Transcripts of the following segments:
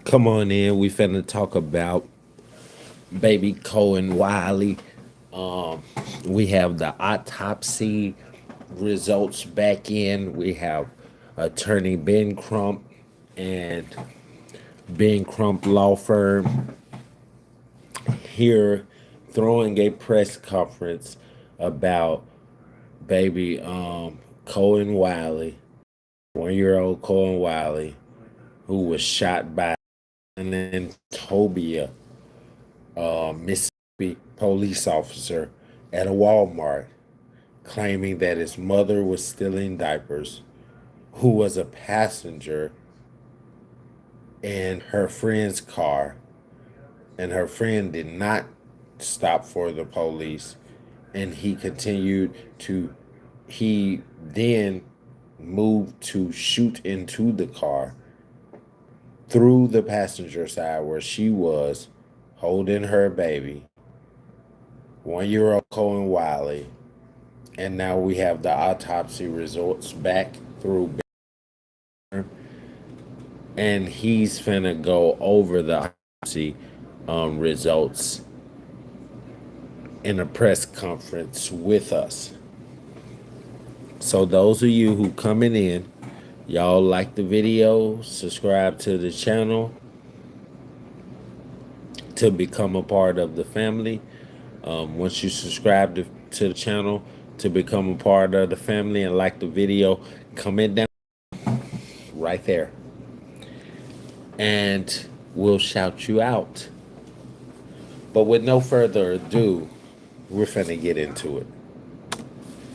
Come on in. We finna talk about baby Kohen Wiley. We have the autopsy results back in. We have attorney Ben Crump and Ben Crump law firm here throwing a press conference about baby Kohen Wiley, 1-year-old Kohen Wiley, who was shot by an Senatobia, Mississippi police officer at a Walmart, claiming that his mother was stealing diapers, who was a passenger in her friend's car, and her friend did not stop for the police, and he then moved to shoot into the car through the passenger side where she was holding her baby, 1-year-old Kohen Wiley. And now we have the autopsy results back through, and he's finna go over the autopsy results in a press conference with us. So those of you who coming in, y'all like the video, subscribe to the channel to become a part of the family. Once you subscribe to the channel to become a part of the family and like the video, comment down right there and we'll shout you out. But with no further ado, we're finna get into it.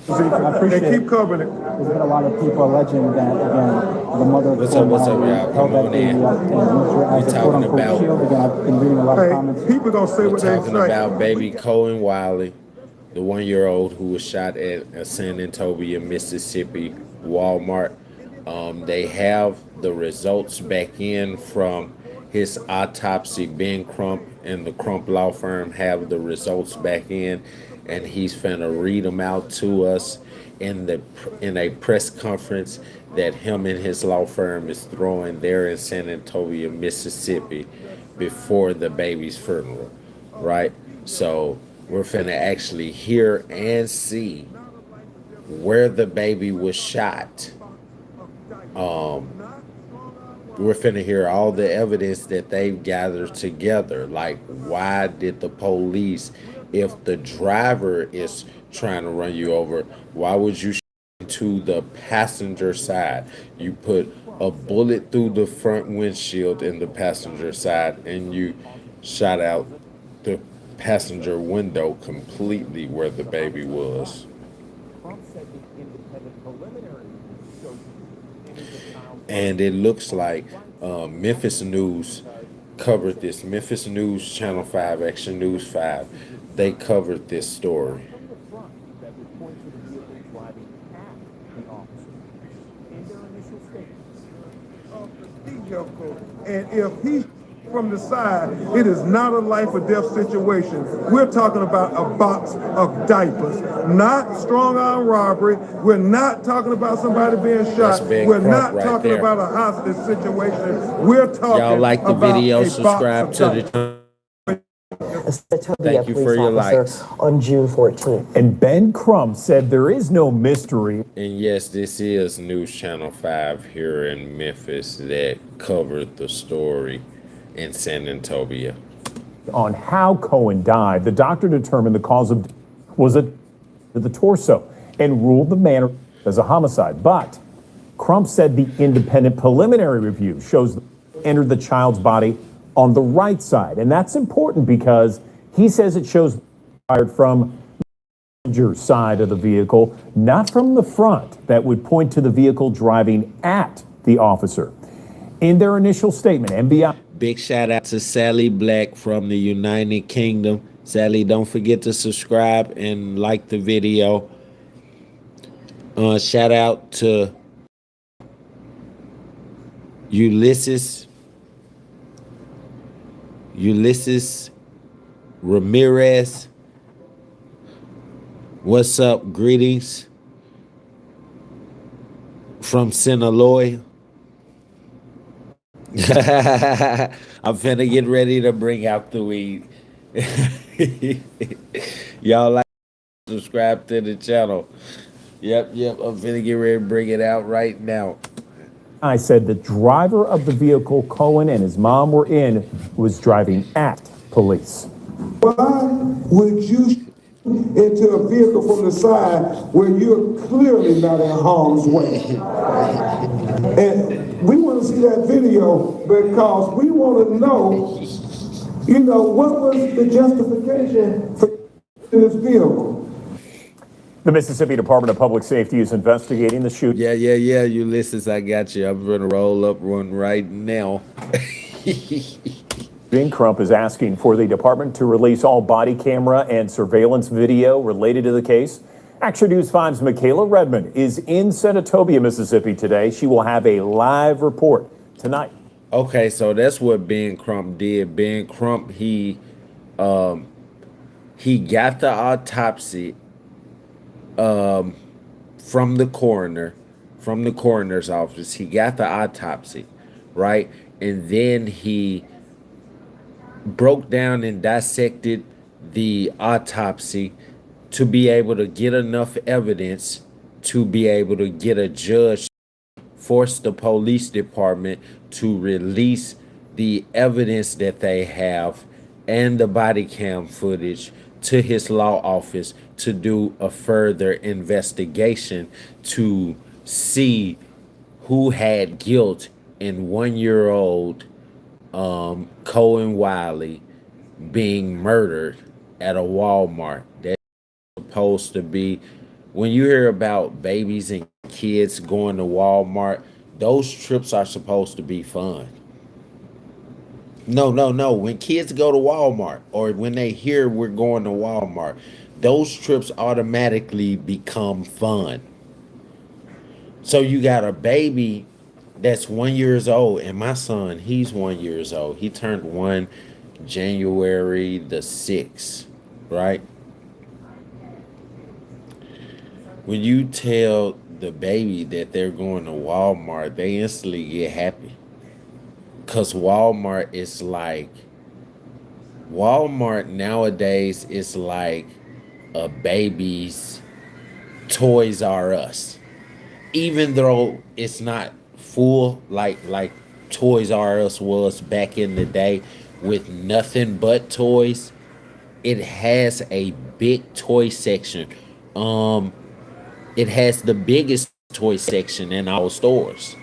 I appreciate They keep covering it. There's been a lot of people alleging that, again, the mother of What's up, y'all? Come on in. We're talking about- shield. Again, I've been reading a lot of comments. Hey, people gonna say We're what they talking say. about baby Kohen Wiley, the 1-year-old who was shot at a Senatobia, Mississippi Walmart. They have the results back in from his autopsy. Ben Crump and the Crump law firm have the results back in, and he's finna read them out to us in a press conference that him and his law firm is throwing there in Senatobia, Mississippi, before the baby's funeral, right? So we're finna actually hear and see where the baby was shot. We're finna hear all the evidence that they've gathered together. Like, why did the police, if the driver is trying to run you over, why would you shoot to the passenger side? You put a bullet through the front windshield in the passenger side, and you shot out the passenger window completely where the baby was. And it looks like Memphis News covered this. Memphis News, Channel 5, Action News 5, they covered this story. And if he's from the side, it is not a life or death situation. We're talking about a box of diapers, not strong arm robbery. We're not talking about somebody being shot. We're not talking about a hostage situation. We're talking Y'all like the about video, a subscribe box to of the Senatobia Thank you for your likes. on June 14th. And Ben Crump said there is no mystery. And yes, this is News Channel 5 here in Memphis that covered the story in Senatobia. On how Kohen died, the doctor determined the cause of death was the torso and ruled the manner as a homicide. But Crump said the independent preliminary review shows the entered the child's body on the right side. And that's important because he says it shows fired from the passenger side of the vehicle, not from the front. That would point to the vehicle driving at the officer. In their initial statement, MBI. Big shout out to Sally Black from the United Kingdom. Sally, don't forget to subscribe and like the video. Shout out to Ulysses Ramirez. What's up? Greetings from Sinaloa. I'm finna get ready to bring out the weed. Y'all like, subscribe to the channel. Yep. I'm finna get ready to bring it out right now. I said the driver of the vehicle Cohen and his mom were in was driving at police. Why would you into a vehicle from the side where you're clearly not in harm's way? And we want to see that video because we want to know, what was the justification for this vehicle? The Mississippi Department of Public Safety is investigating the shooting. Yeah, Ulysses, I got you. I'm gonna roll up one right now. Crump is asking for the department to release all body camera and surveillance video related to the case. Action News 5's Michaela Redmond is in Senatobia, Mississippi today. She will have a live report tonight. Okay, so that's what Ben Crump did. Ben Crump, he got the autopsy from the coroner's office. He got the autopsy, right? And then he broke down and dissected the autopsy to be able to get enough evidence to be able to get a judge, force the police department to release the evidence that they have and the body cam footage to his law office to do a further investigation to see who had guilt in 1-year-old Kohen Wiley being murdered at a Walmart. That's supposed to be, when you hear about babies and kids going to Walmart, those trips are supposed to be fun. No. When kids go to Walmart or when they hear we're going to Walmart, those trips automatically become fun. So you got a baby that's 1 year old, and my son, he's 1 year old. He turned 1 January the 6th, right? When you tell the baby that they're going to Walmart, they instantly get happy. Because Walmart nowadays is like a baby's Toys R Us. Even though it's not full like Toys R Us was back in the day with nothing but toys, it has a big toy section. It has the biggest toy section in our stores,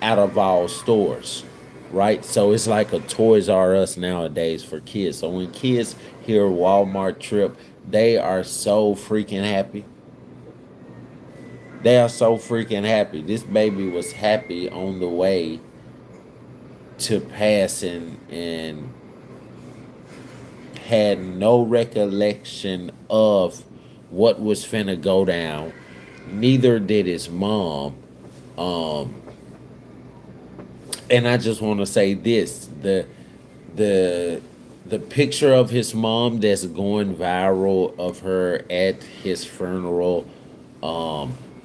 out of our stores, right? So it's like a Toys R Us nowadays for kids. So when kids hear Walmart trip, they are so freaking happy. They are so freaking happy. This baby was happy on the way to passing and had no recollection of what was finna go down. Neither did his mom. And I just want to say this: the picture of his mom that's going viral of her at his funeral,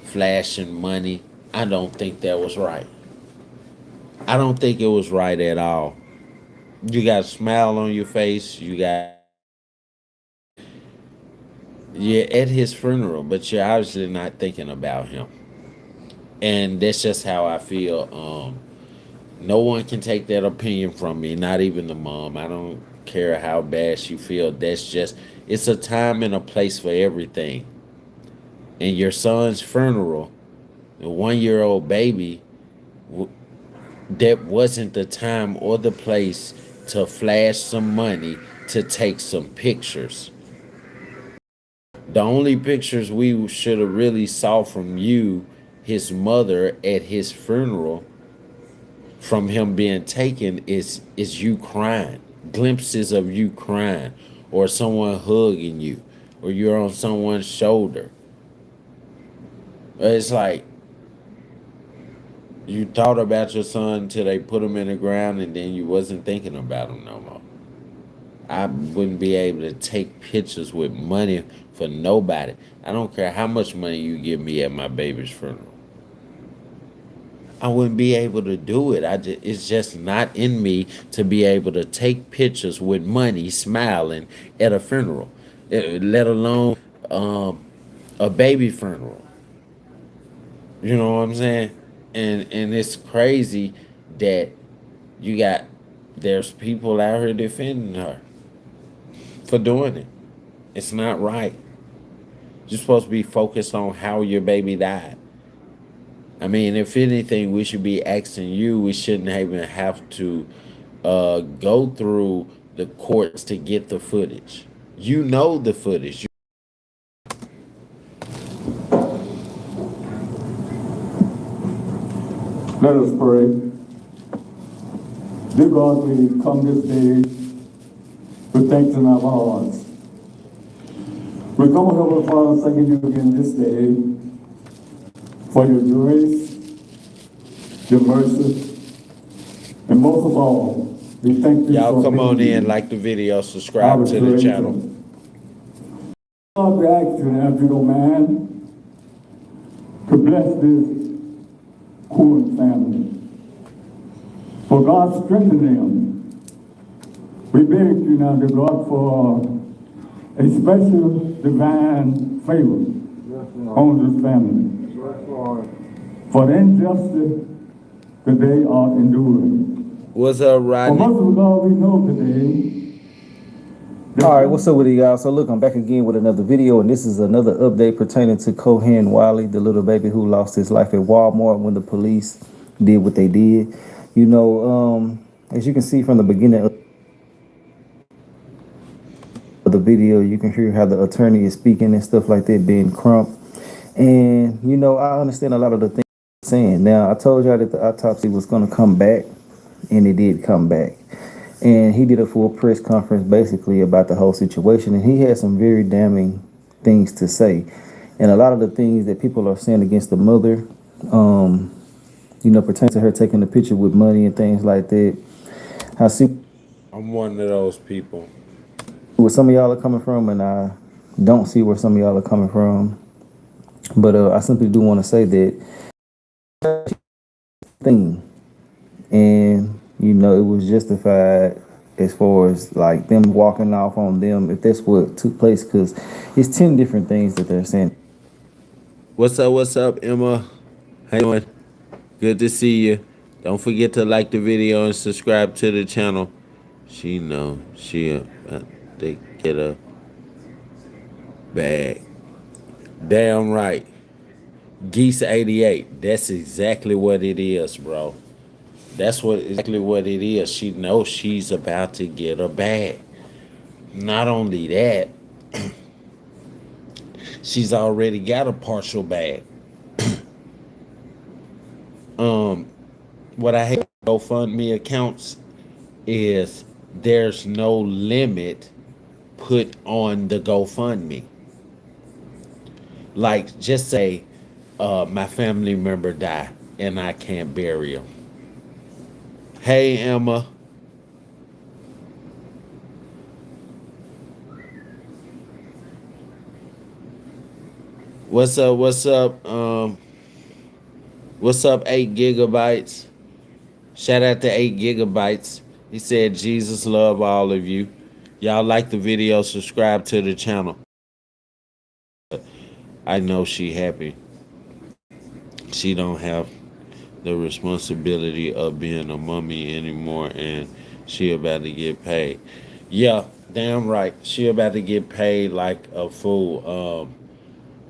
flashing money. I don't think that was right. I don't think it was right at all. You got a smile on your face. You're at his funeral, but you're obviously not thinking about him. And that's just how I feel. No one can take that opinion from me, not even the mom. I don't care how bad she feels. It's a time and a place for everything. And your son's funeral, the 1-year-old baby, that wasn't the time or the place to flash some money, to take some pictures. The only pictures we should have really saw from you, his mother, at his funeral, from him being taken, is you crying. Glimpses of you crying, or someone hugging you, or you're on someone's shoulder. It's like you thought about your son until they put him in the ground, and then you wasn't thinking about him no more. I wouldn't be able to take pictures with money for nobody. I don't care how much money you give me at my baby's funeral. I wouldn't be able to do it. It's just not in me to be able to take pictures with money smiling at a funeral, let alone a baby funeral. You know what I'm saying? And it's crazy that you got there's people out here defending her for doing it. It's not right. You're supposed to be focused on how your baby died. I mean, if anything, we should be asking you. We shouldn't even have to go through the courts to get the footage. You know the footage. Let us pray. Dear God, we come this day with thanks in our hearts. We come, Heavenly Father, thanking you again this day for your grace, your mercy, and most of all, we thank you Y'all for come on being in, like the video, subscribe our to the creator. channel. God, we ask you now, if you don't mind, to bless this Kohen family. For God, strengthen them. We beg you now, dear God, for a special divine favor on this family. For the injustice that they are enduring. What's up, For Rodney? most of all we know today. All right, what's up with you guys? So look, I'm back again with another video, and this is another update pertaining to Kohen Wiley, the little baby who lost his life at Walmart when the police did what they did. You know, as you can see from the beginning of the video, you can hear how the attorney is speaking and stuff like that, being Crump. And, you know, I understand a lot of the things he's saying. Now, I told y'all that the autopsy was going to come back, and it did come back. And he did a full press conference basically about the whole situation, and he had some very damning things to say. And a lot of the things that people are saying against the mother, you know, pertain to her taking the picture with money and things like that. I see I'm one of those people. where some of y'all are coming from, and I don't see where some of y'all are coming from. But I simply do want to say that thing, and you know, it was justified as far as like them walking off on them, if that's what took place, because it's 10 different things that they're saying. What's up, Emma? How you doing? Good to see you. Don't forget to like the video and subscribe to the channel. She know she they get a bag. Damn right. Geese 88. That's exactly what it is, bro. That's exactly what it is. She knows she's about to get a bag. Not only that, she's already got a partial bag. What I hate about GoFundMe accounts is there's no limit put on the GoFundMe. Like, just say my family member died and I can't bury him. Hey, Emma. What's up? What's up? What's up, 8 gigabytes? Shout out to 8 gigabytes. He said, Jesus love all of you. Y'all like the video, subscribe to the channel. I know she happy. She don't have the responsibility of being a mummy anymore, and she about to get paid. Yeah, damn right. She about to get paid like a fool.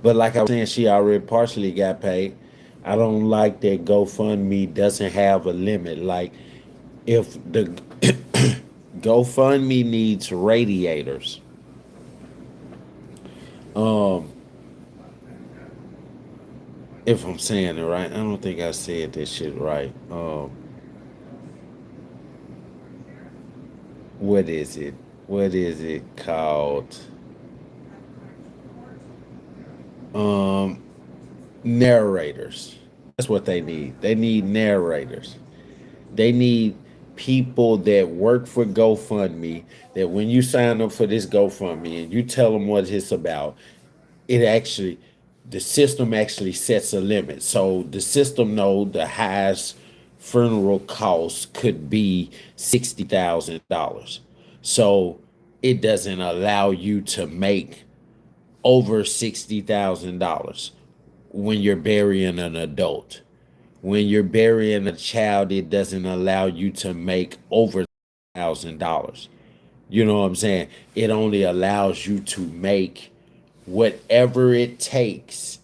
But like I was saying, she already partially got paid. I don't like that GoFundMe doesn't have a limit. Like, if the GoFundMe needs radiators, if I'm saying it right, I don't think I said this shit right. What is it? What is it called? Narrators. That's what they need. They need narrators. They need people that work for GoFundMe, that when you sign up for this GoFundMe and you tell them what it's about, it actually the system actually sets a limit. So the system know the highest funeral cost could be $60,000. So it doesn't allow you to make over $60,000 when you're burying an adult. When you're burying a child, it doesn't allow you to make over $1,000. You know what I'm saying? It only allows you to make whatever it takes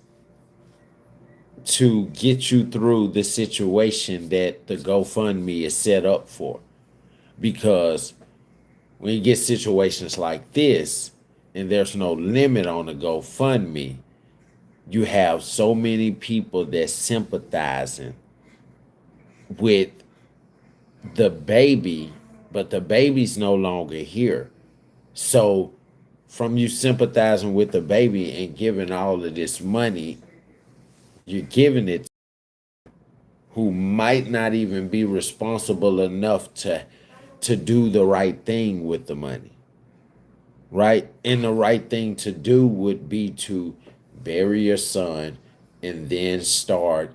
to get you through the situation that the GoFundMe is set up for. Because when you get situations like this and there's no limit on the GoFundMe, you have so many people that sympathizing with the baby, but the baby's no longer here. So from you sympathizing with the baby and giving all of this money, you're giving it who might not even be responsible enough to do the right thing with the money, right? And the right thing to do would be to bury your son and then start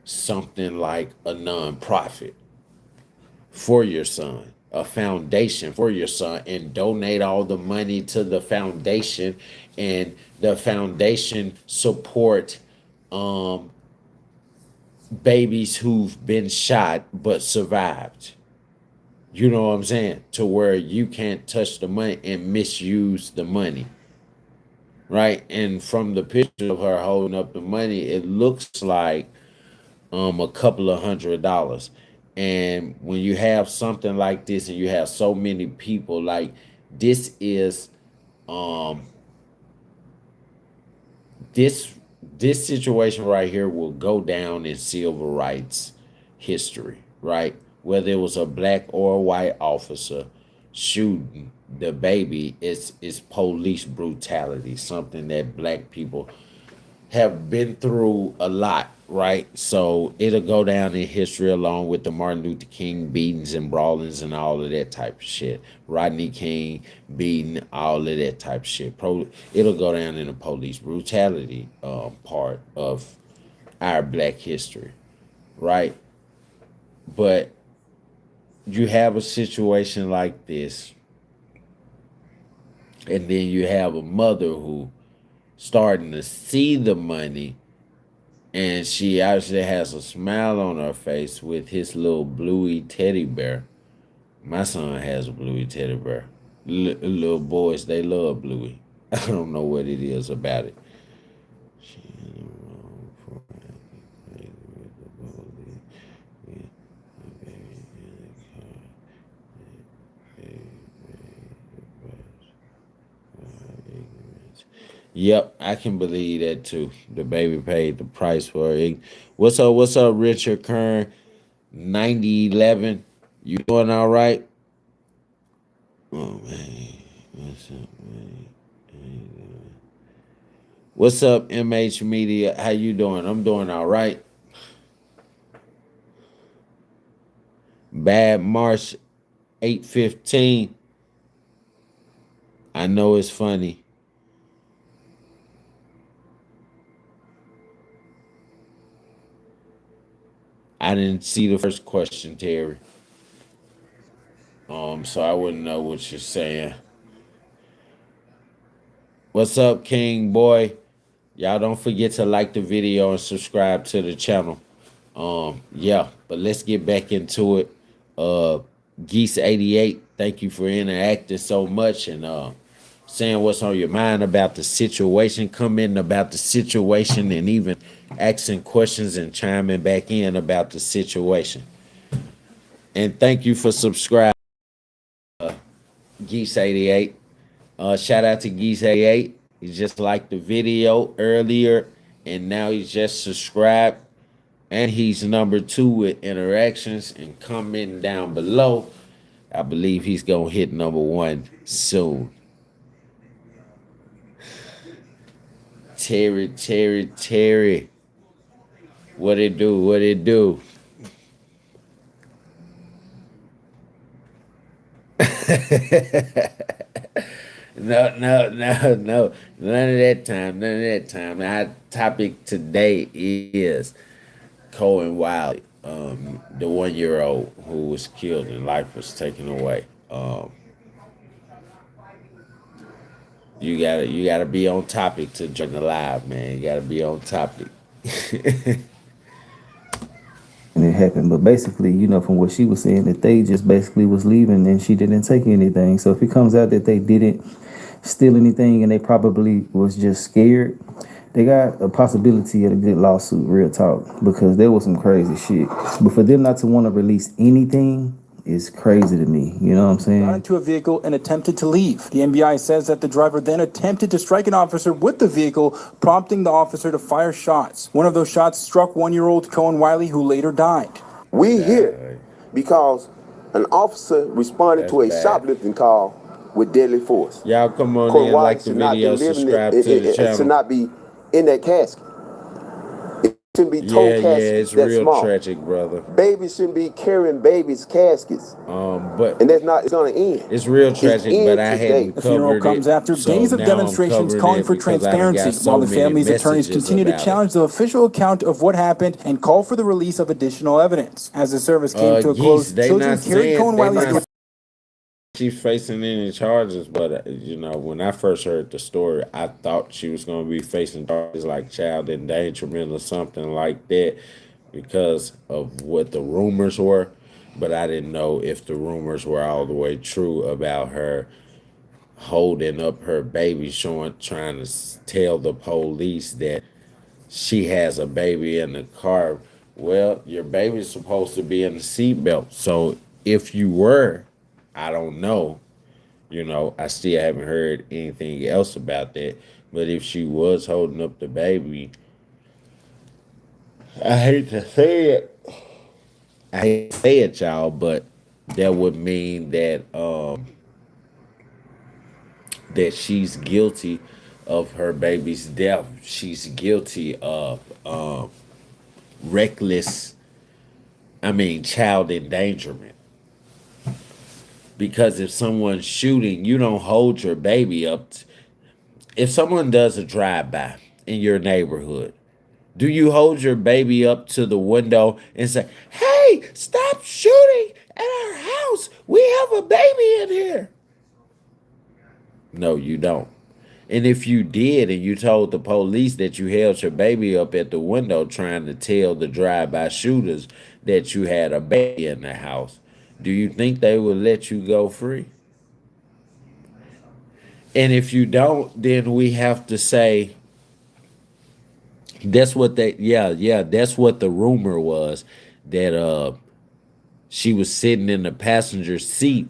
something like a nonprofit for your son, a foundation for your son, and donate all the money to the foundation, and the foundation support babies who've been shot but survived. You know what I'm saying? To where you can't touch the money and misuse the money. Right? And from the picture of her holding up the money, it looks like a couple of $100. And when you have something like this and you have so many people, like this is this situation right here will go down in civil rights history, right? Whether it was a black or a white officer shooting the baby, it's police brutality, something that black people have been through a lot, right? So it'll go down in history along with the Martin Luther King beatings and brawlings and all of that type of shit. Rodney King beating, all of that type of shit. It'll go down in the police brutality part of our black history, right? But you have a situation like this, and then you have a mother who starting to see the money, and she actually has a smile on her face with his little bluey teddy bear. My son has a bluey teddy bear. Little boys, they love bluey. I don't know what it is about it. Yep, I can believe that too. The baby paid the price for it. What's up, Richard Kern? 9011. You doing all right? Oh man. What's up, man? What's up, MH Media? How you doing? I'm doing all right. Bad March 815. I know it's funny. I didn't see the first question, Terry. So I wouldn't know what you're saying. What's up, King Boy? Y'all don't forget to like the video and subscribe to the channel. Yeah, but let's get back into it. Geese88, thank you for interacting so much and saying what's on your mind about the situation, commenting about the situation, and even asking questions and chiming back in about the situation. And thank you for subscribing, Geese88. Shout out to Geese88. He just liked the video earlier, and now he's just subscribed. And he's number 2 with interactions and commenting down below. I believe he's going to hit number 1 soon. Terry. What it do? No. None of that time. None of that time. Our topic today is Kohen Wiley, the 1-year-old who was killed and life was taken away. You gotta be on topic to join the live, man. You gotta be on topic. And it happened. But basically, from what she was saying, that they just basically was leaving and she didn't take anything. So if it comes out that they didn't steal anything and they probably was just scared, they got a possibility of a good lawsuit, real talk, because there was some crazy shit. But for them not to want to release anything is crazy to me. You know what I'm saying? Got into a vehicle and attempted to leave. The NBI says that the driver then attempted to strike an officer with the vehicle, prompting the officer to fire shots. One of those shots struck 1-year-old Kohen Wiley, who later died. We here because an officer responded to a shoplifting call with deadly force. Y'all come on Kohen in, Wiley like the should not be video, living subscribe it, to the it should channel. not be in that casket. It shouldn't be told Yeah, caskets it's that real small. tragic, brother. Babies shouldn't be carrying babies' caskets. But And that's not, it's gonna end. it's real It's tragic, end but I today. hadn't The funeral covered comes it. after So days of now I'm demonstrations covering calling it for because I done transparency, got so while the many family's attorneys messages continue to about it. challenge the official account of what happened and call for the release of additional evidence. As the service came to a close, They children not carried saying Kohen they Wiley's not she's facing any charges, but when I first heard the story, I thought she was going to be facing charges like child endangerment or something like that because of what the rumors were. But I didn't know if the rumors were all the way true about her holding up her baby, trying to tell the police that she has a baby in the car. Well, your baby's supposed to be in the seatbelt. So if you were, I don't know. I still haven't heard anything else about that. But if she was holding up the baby, I hate to say it. I hate to say it, y'all, but that would mean that she's guilty of her baby's death. She's guilty of child endangerment. Because if someone's shooting, you don't hold your baby up. If someone does a drive-by in your neighborhood, do you hold your baby up to the window and say, "Hey, stop shooting at our house. We have a baby in here"? No, you don't. And if you did and you told the police that you held your baby up at the window trying to tell the drive-by shooters that you had a baby in the house, do you think they would let you go free? And if you don't, then we have to say that's what that's what the rumor was, that she was sitting in the passenger seat,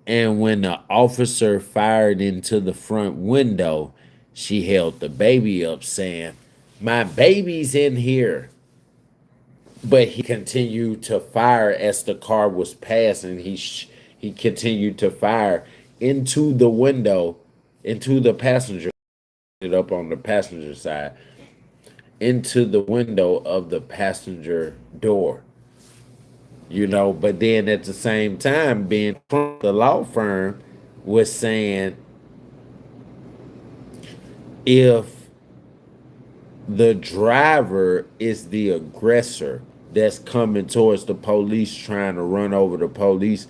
and when the officer fired into the front window, she held the baby up saying, "My baby's in here." But he continued to fire as the car was passing. He continued to fire into the window, into the passenger, up on the passenger side, into the window of the passenger door. But then at the same time, being Crump, the law firm, was saying if the driver is the aggressor that's coming towards the police trying to run over the police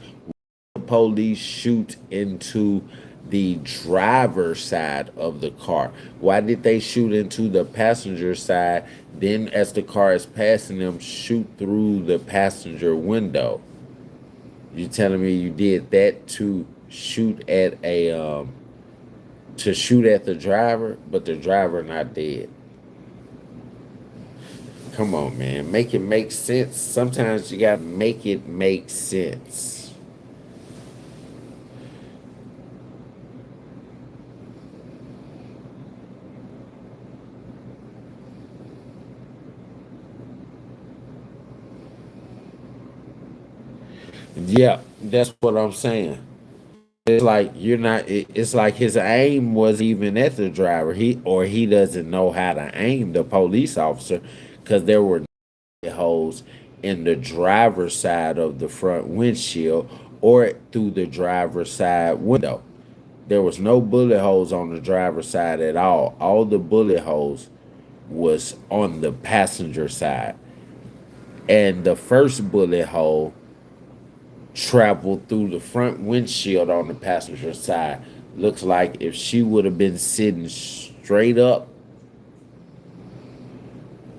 shoot into the driver's side of the car? Why did they shoot into the passenger side, then as the car is passing them, shoot through the passenger window? You telling me you did that to shoot at the driver, but the driver not dead? Come on, man. Make it make sense. Sometimes you gotta make it make sense. Yeah, that's what I'm saying. It's like you're not. It's like his aim was even at the driver. He doesn't know how to aim the police officer, because there were holes in the driver's side of the front windshield or through the driver's side window. There was no bullet holes on the driver's side at all. All the bullet holes was on the passenger side. And the first bullet hole traveled through the front windshield on the passenger side. Looks like if she would have been sitting straight up,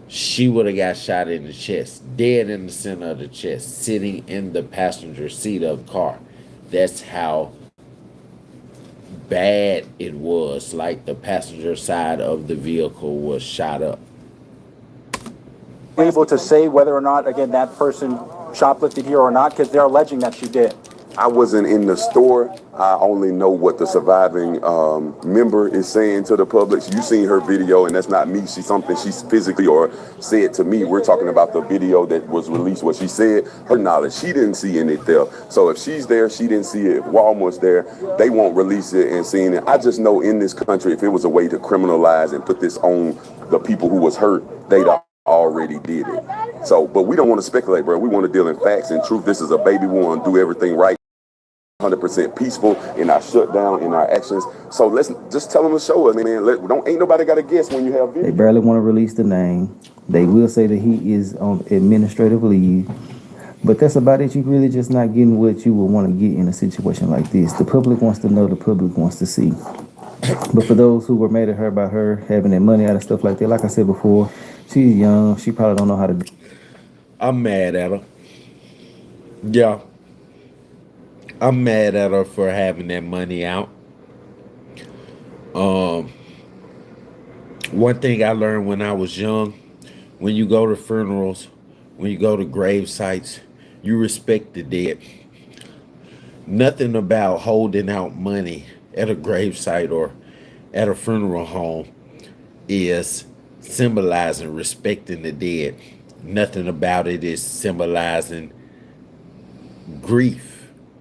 she would have got shot in the chest, dead in the center of the chest, sitting in the passenger seat of the car. That's how bad it was. Like the passenger side of the vehicle was shot up. Able to say whether or not, again, that person shoplifted here or not, because they're alleging that she did. I wasn't in the store. I only know what the surviving member is saying to the public. You seen her video, and that's not me. She's something she's physically or said to me. We're talking about the video that was released. What she said, her knowledge, she didn't see any there. So if she's there, she didn't see it. If Walmart's there, they won't release it and seeing it. I just know in this country, if it was a way to criminalize and put this on the people who was hurt, they'd already did it. So, but we don't want to speculate, bro. We want to deal in facts and truth. This is a baby. We want to do everything right. 100% peaceful in our shutdown, in our actions. So let's just tell them to show us, man. Ain't nobody got to guess when you have video. They barely want to release the name. They will say that he is on administrative leave. But that's about it. You're really just not getting what you would want to get in a situation like this. The public wants to know, the public wants to see. But for those who were mad at her by her having that money out of stuff like that, like I said before, she's young. She probably don't know how to do. I'm mad at her. Yeah. I'm mad at her for having that money out. One thing I learned when I was young, when you go to funerals, when you go to grave sites, you respect the dead. Nothing about holding out money at a grave site or at a funeral home is symbolizing respecting the dead. Nothing about it is symbolizing grief,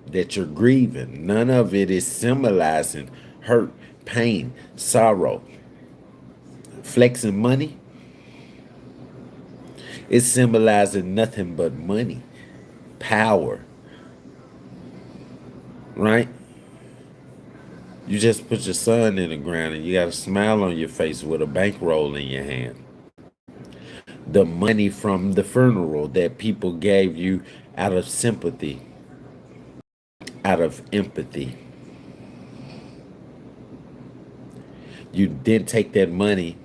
that you're grieving. None of it is symbolizing hurt, pain, sorrow. Flexing money, it's symbolizing nothing but money, power, right? You just put your son in the ground and you got a smile on your face with a bankroll in your hand. The money from the funeral that people gave you out of sympathy, out of empathy. You didn't take that money.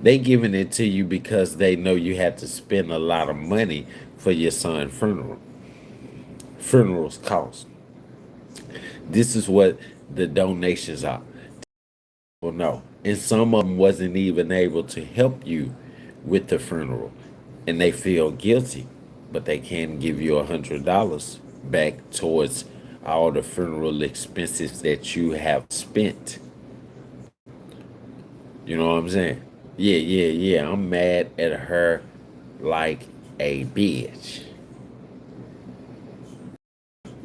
They giving it to you because they know you had to spend a lot of money for your son's funeral. Funerals cost. This is what the donations are. Well, no. And some of them wasn't even able to help you with the funeral. And they feel guilty, but they can give you $100 back towards all the funeral expenses that you have spent. You know what I'm saying? Yeah. I'm mad at her like a bitch.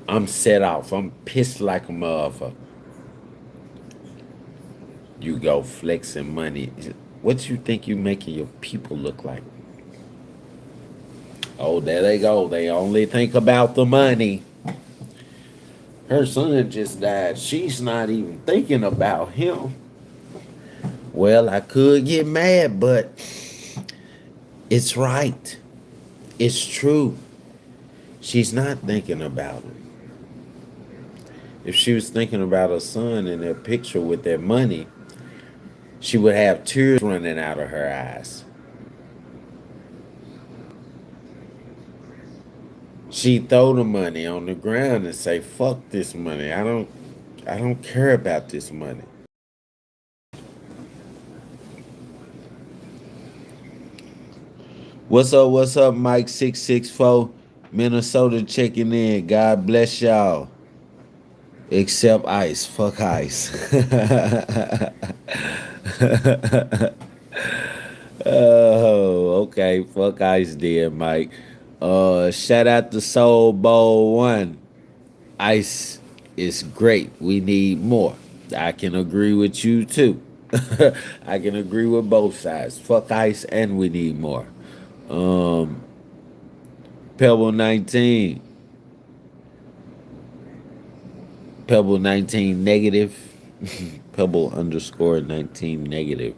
I'm set off. I'm pissed like a motherfucker. You go flexing money. What you think you making your people look like? Oh, there they go. They only think about the money. Her son just died. She's not even thinking about him. Well, I could get mad, but it's right. It's true. She's not thinking about him. If she was thinking about her son in that picture with that money, she would have tears running out of her eyes. She'd throw the money on the ground and say, fuck this money. I don't care about this money. What's up, Mike 664? Minnesota checking in. God bless y'all. Except Ice. Fuck Ice. Oh, okay. Fuck Ice there, Mike. Shout out to Soul Bowl 1. Ice is great. We need more. I can agree with you too. I can agree with both sides. Fuck Ice and we need more. Pebble 19. Pebble 19 negative. Pebble underscore 19 negative.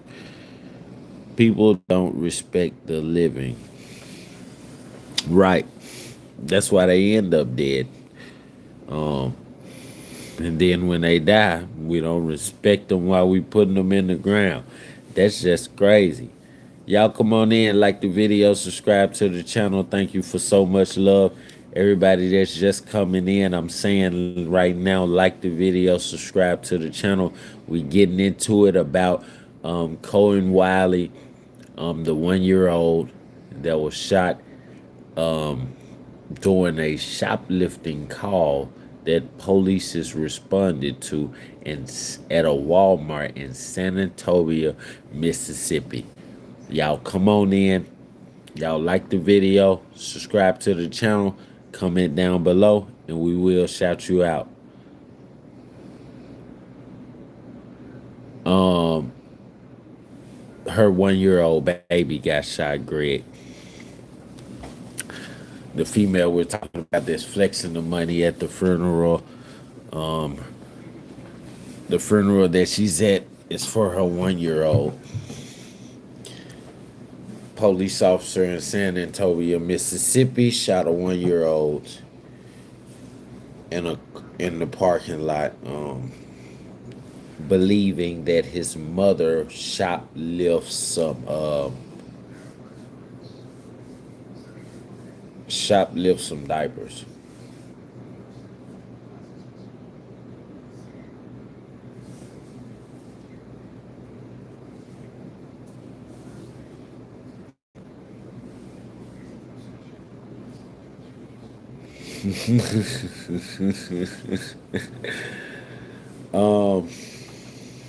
People don't respect the living. Right. That's why they end up dead. And then when they die, we don't respect them while we putting them in the ground. That's just crazy. Y'all come on in, like the video, subscribe to the channel. Thank you for so much love. Everybody that's just coming in, I'm saying right now, like the video, subscribe to the channel. We getting into it about Kohen Wiley, the 1-year-old that was shot during a shoplifting call that police has responded to at a Walmart in Senatobia, Mississippi. Y'all come on in. Y'all like the video, subscribe to the channel, comment down below, and we will shout you out. Her 1-year-old baby got shot, Greg. The female we're talking about that's flexing the money at the funeral. The funeral that she's at is for her 1-year-old. Police officer in Senatobia, Mississippi, shot a 1-year-old in the parking lot, believing that his mother shoplifts some diapers.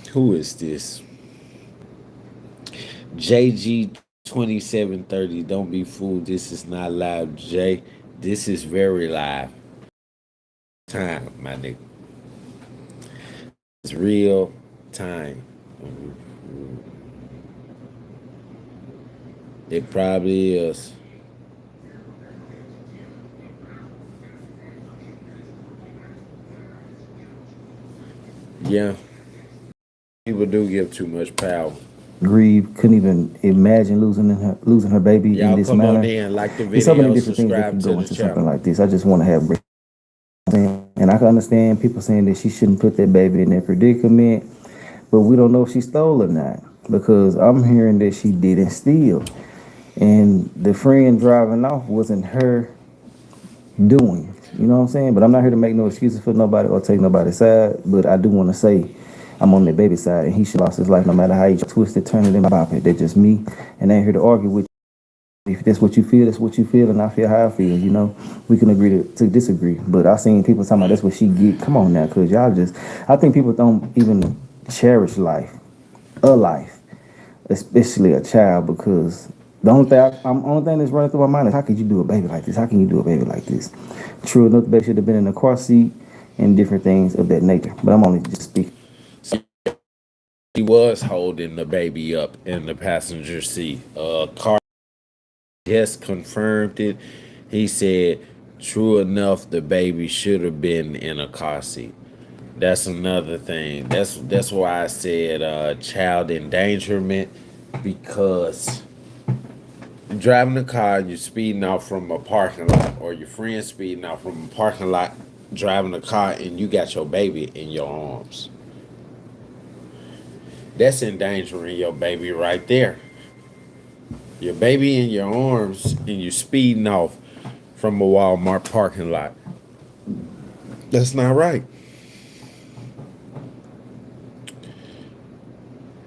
Who is this? JG 2730. Don't be fooled. This is not live, Jay. This is very live. Time, my nigga. It's real time. It probably is. Yeah. People do give too much power. Grieve, couldn't even imagine losing her baby in this come manner. On in, like the video, there's so many different things that subscribe can to go the into channel. something like this. I just want to have, and I can understand people saying that she shouldn't put that baby in that predicament, but we don't know if she stole or not, because I'm hearing that she didn't steal, and the friend driving off wasn't her doing. You know what I'm saying? But I'm not here to make no excuses for nobody or take nobody's side, but I do want to say I'm on that baby side, and he should have lost his life no matter how he twisted, turned it, and bop it. That's just me, and I ain't here to argue with you. If that's what you feel, that's what you feel, and I feel how I feel. You know, we can agree to disagree. But I seen people talking about that's what she get. Come on now, cause y'all just, I think people don't even cherish life, especially a child, because the only thing that's running through my mind is, how could you do a baby like this? How can you do a baby like this? True enough, the baby should have been in a car seat and different things of that nature. But I'm only just speaking. He was holding the baby up in the passenger seat. Car just confirmed it. He said, true enough, the baby should have been in a car seat. That's another thing. That's why I said child endangerment, because driving a car, you're speeding out from a parking lot, or your friend speeding out from a parking lot, driving a car, and you got your baby in your arms. That's endangering your baby right there. Your baby in your arms, and you're speeding off from a Walmart parking lot. That's not right.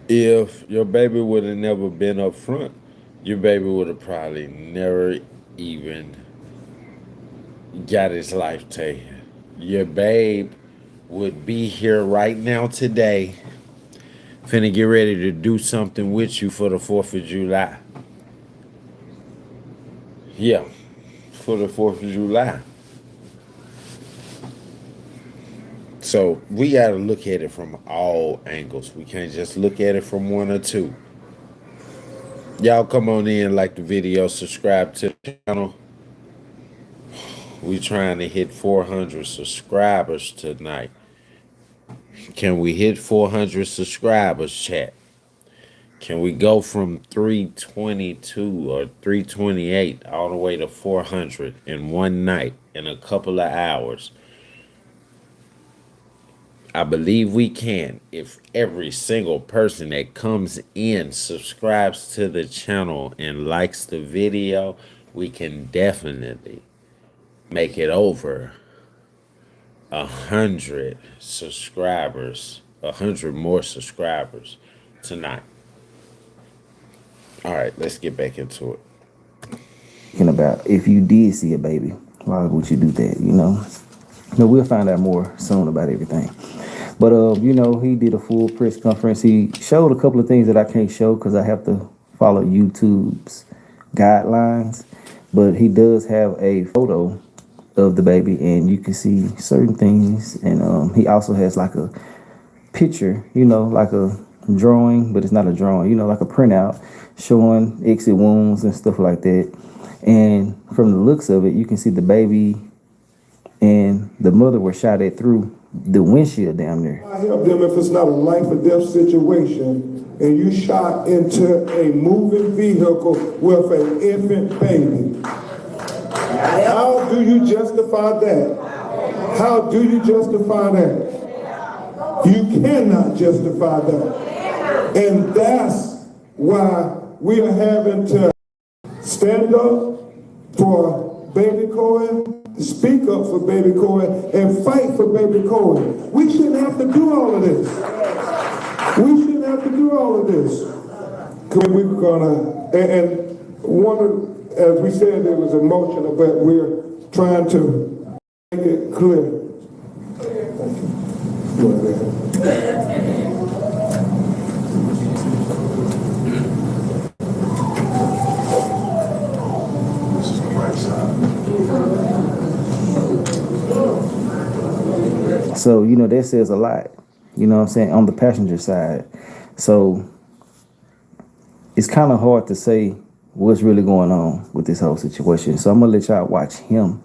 If your baby would have never been up front, your baby would have probably never even got his life taken. Your babe would be here right now today, finna get ready to do something with you for the 4th of July. Yeah, for the 4th of July. So we got to look at it from all angles. We can't just look at it from one or two. Y'all come on in, like the video, subscribe to the channel. We trying to hit 400 subscribers tonight. Can we hit 400 subscribers, chat? Can we go from 322 or 328 all the way to 400 in one night, in a couple of hours? I believe we can if every single person that comes in subscribes to the channel and likes the video. We can definitely make it over 100 subscribers, 100 more subscribers tonight. All right, let's get back into it. Thinking about if you did see a baby, why would you do that? You know, but we'll find out more soon about everything. But you know, he did a full press conference. He showed a couple of things that I can't show because I have to follow YouTube's guidelines. But he does have a photo of the baby, and you can see certain things. And he also has like a picture, you know, like a drawing, but it's not a drawing, you know, like a printout showing exit wounds and stuff like that. And from the looks of it, you can see the baby and the mother were shot at through the windshield down there. I help them if it's not a life or death situation and you shot into a moving vehicle with an infant baby. How do you justify that? How do you justify that? You cannot justify that. And that's why we are having to stand up for baby Kohen, speak up for baby Kohen, and fight for baby Kohen. We shouldn't have to do all of this. We shouldn't have to do all of this. We're gonna, and one of, as we said, it was emotional, but we're trying to make it clear. So, you know, that says a lot, you know what I'm saying, on the passenger side. So it's kind of hard to say what's really going on with this whole situation. So I'm going to let y'all watch him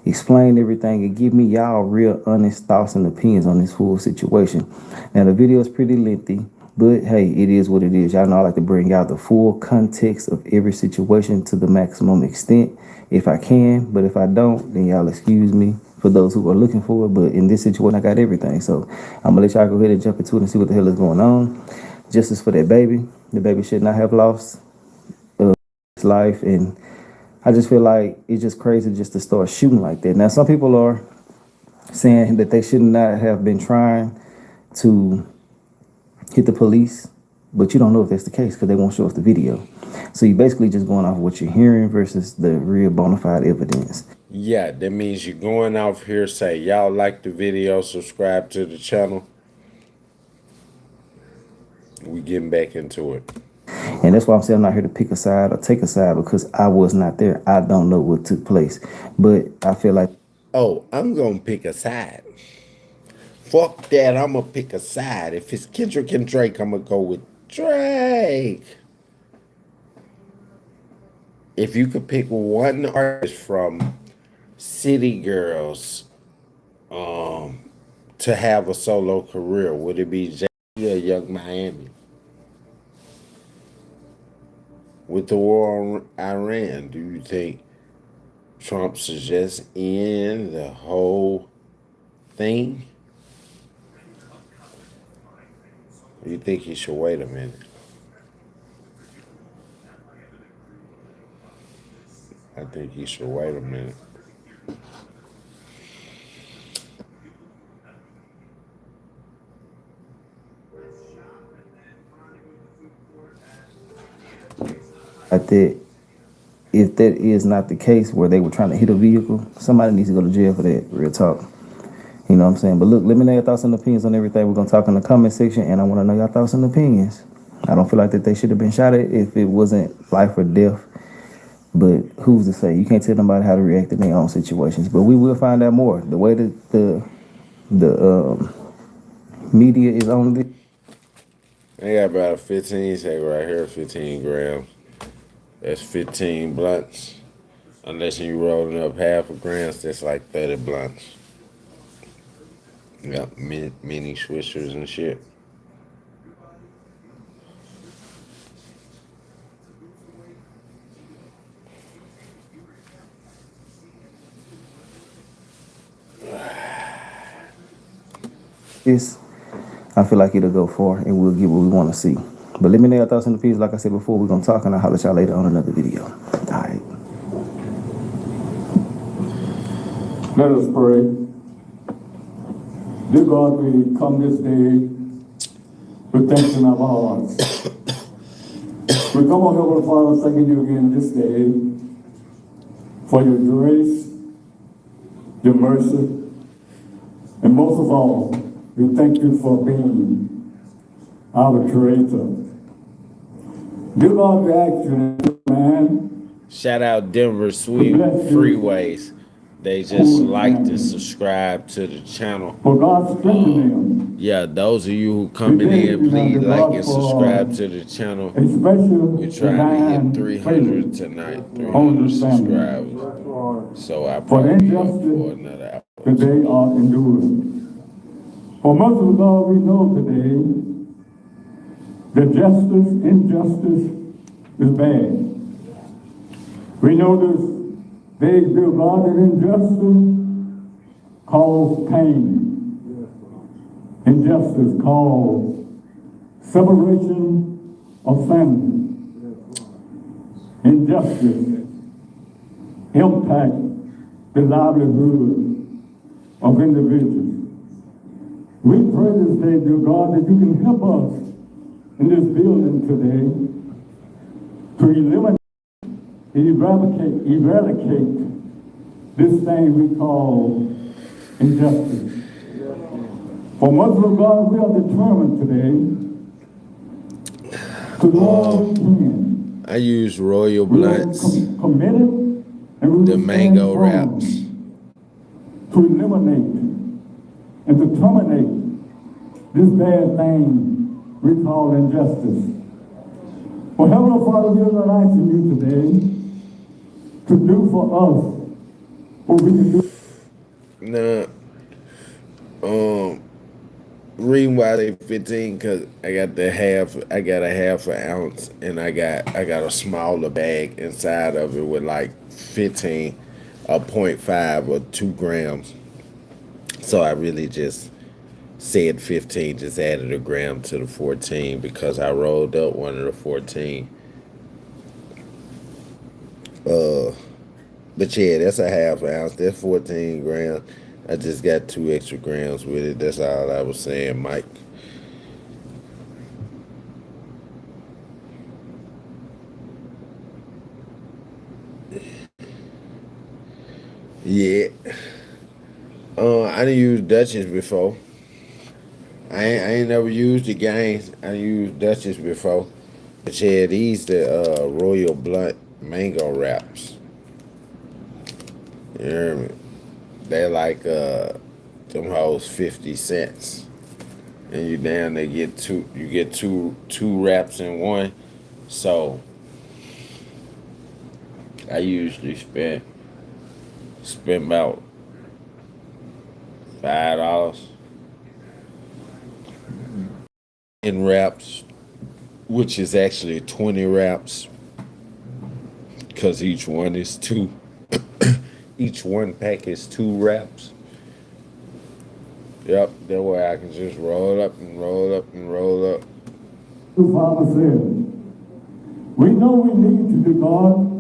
explain everything and give me y'all real honest thoughts and opinions on this full situation. Now, the video is pretty lengthy, but hey, it is what it is. Y'all know I like to bring out the full context of every situation to the maximum extent if I can. But if I don't, then y'all excuse me for those who are looking for it. But in this situation, I got everything. So I'm going to let y'all go ahead and jump into it and see what the hell is going on. Justice for that baby. The baby should not have lost his life. And I just feel like it's just crazy just to start shooting like that. Now, some people are saying that they should not have been trying to hit the police, but you don't know if that's the case because they won't show us the video. So you're basically just going off what you're hearing versus the real bona fide evidence. Yeah, that means you're going off here, say, y'all like the video, subscribe to the channel. We getting back into it. And that's why I'm saying I'm not here to pick a side or take a side because I was not there. I don't know what took place. But I feel like, oh, I'm going to pick a side. Fuck that, I'm going to pick a side. If it's Kendrick and Drake, I'm going to go with Drake. If you could pick one artist from City Girls to have a solo career, would it be Jay or Young Miami? With the war on Iran, do you think Trump should just end the whole thing? Or you think he should wait a minute? I think he should wait a minute. that if that is not the case where they were trying to hit a vehicle, somebody needs to go to jail for that, real talk. You know what I'm saying? But look, let me know your thoughts and opinions on everything. We're going to talk in the comment section, and I want to know your thoughts and opinions. I don't feel like that they should have been shot at if it wasn't life or death. But who's to say? You can't tell nobody how to react in their own situations. But we will find out more. The way that the media is on it. They got about a 15 sack right here, 15 grams. That's 15 blunts. Unless you rolling up half a gram, that's like 30 blunts. Got mini swishers and shit. This, I feel like it'll go far and we'll get what we want to see. But let me know your thoughts in the piece. Like I said before, we're going to talk and I'll holler at y'all later on another video. All right. Let us pray. Dear God, we come this day with thanks in our hearts. We come, oh Heavenly Father, thanking you again this day for your grace, your mercy, and most of all, we thank you for being our Creator. Dear God, we ask you, man. Shout out Denver Sweet Freeways. They just like to subscribe to the channel. For God strengthening them. Yeah, those of you who coming in, please like and subscribe to the channel. We're trying to hit 300 tonight, 300 subscribers. So I probably be up for another hour. That they are enduring. For most of God, we know today that injustice is bad. We know this. They do God that injustice cause pain. Injustice cause separation of family. Injustice impact the livelihood of individuals. We pray this day, dear God, that you can help us in this building today to eliminate, eradicate this thing we call injustice. For most of God, we are determined today to do all we can. I use Royal Blunts, committed and the mango wraps. To eliminate and to terminate this bad thing we call injustice. Well, Heavenly Father, we are not asking you today to do for us what we can do. Reason why they 15, cause I got a half an ounce, and I got a smaller bag inside of it with like 15, a 0.5 or 2 grams. So I really just said 15, just added a gram to the 14 because I rolled up one of the 14. But yeah, that's a half ounce. That's 14 grams. I just got 2 extra grams with it. That's all I was saying, Mike. Yeah. I didn't use Dutchess before. I ain't never used the Gaines. I used Dutchess before. But yeah, these the Royal Blunt mango wraps. You hear me? They like them hoes 50 cents. And you down they get two wraps in one. So I usually spend about $5 in wraps, which is actually 20 wraps, because each one is 2. Each one pack is 2 wraps. Yep, that way I can just roll up and roll up and roll up. The Father said, we know we need to do God,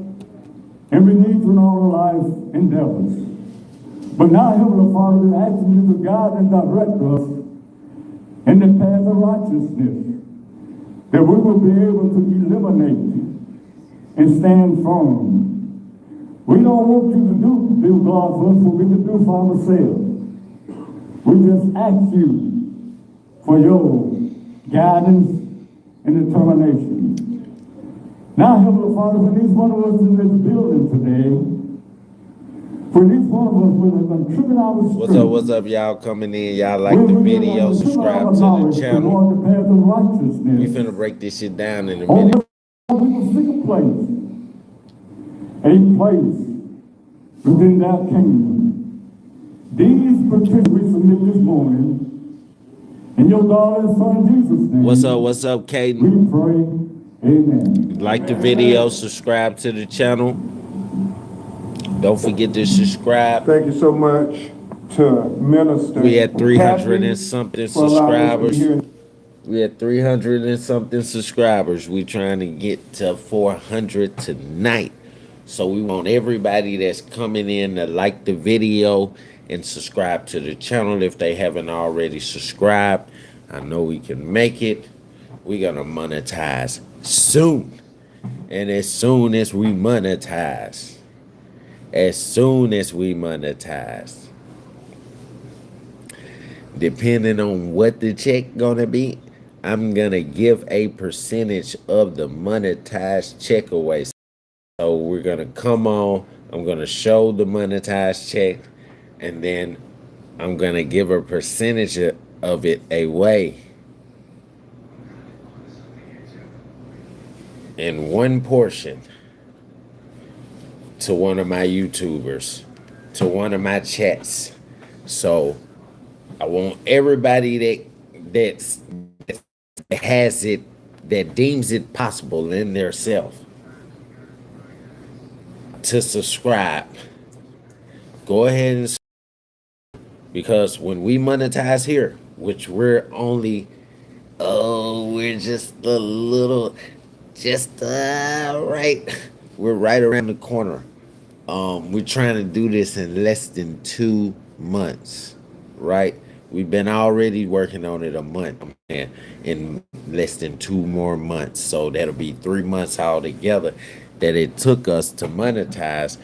and we need to know our life endeavors. But now, Heavenly Father, we're asking you to guide and direct us in the path of righteousness, that we will be able to eliminate and stand firm. We don't want you to do God for us what we can do for ourselves. We just ask you for your guidance and determination. Now, Heavenly Father, for each one of us in this building today, for each one of us with a contribute our strength. What's up, y'all coming in? Y'all like the video, subscribe to the channel. We finna break this shit down in a minute. We will seek a place within that kingdom These petitions we submit this morning, in your darling son Jesus' name. What's up, Caden? We pray, amen. Like the video, subscribe to the channel. Don't forget to subscribe. Thank you so much to Minister. We had 300 Kathy and something for allowing us to be subscribers. here. We had 300 and something subscribers. We trying to get to 400 tonight. So we want everybody that's coming in to like the video and subscribe to the channel if they haven't already subscribed. I know we can make it. We're gonna monetize soon. And as soon as we monetize, depending on what the check gonna be, I'm gonna give a percentage of the monetized check away. So we're gonna come on, I'm gonna show the monetized check, and then I'm gonna give a percentage of it away in one portion to one of my YouTubers, to one of my chats. So I want everybody that has it, that deems it possible in their self, to subscribe. Go ahead and subscribe, because when we monetize here, which we're only, we're just a little, right, we're right around the corner. We're trying to do this in less than 2 months, right? We've been already working on it a month, and in less than 2 more months. So that'll be 3 months altogether that it took us to monetize,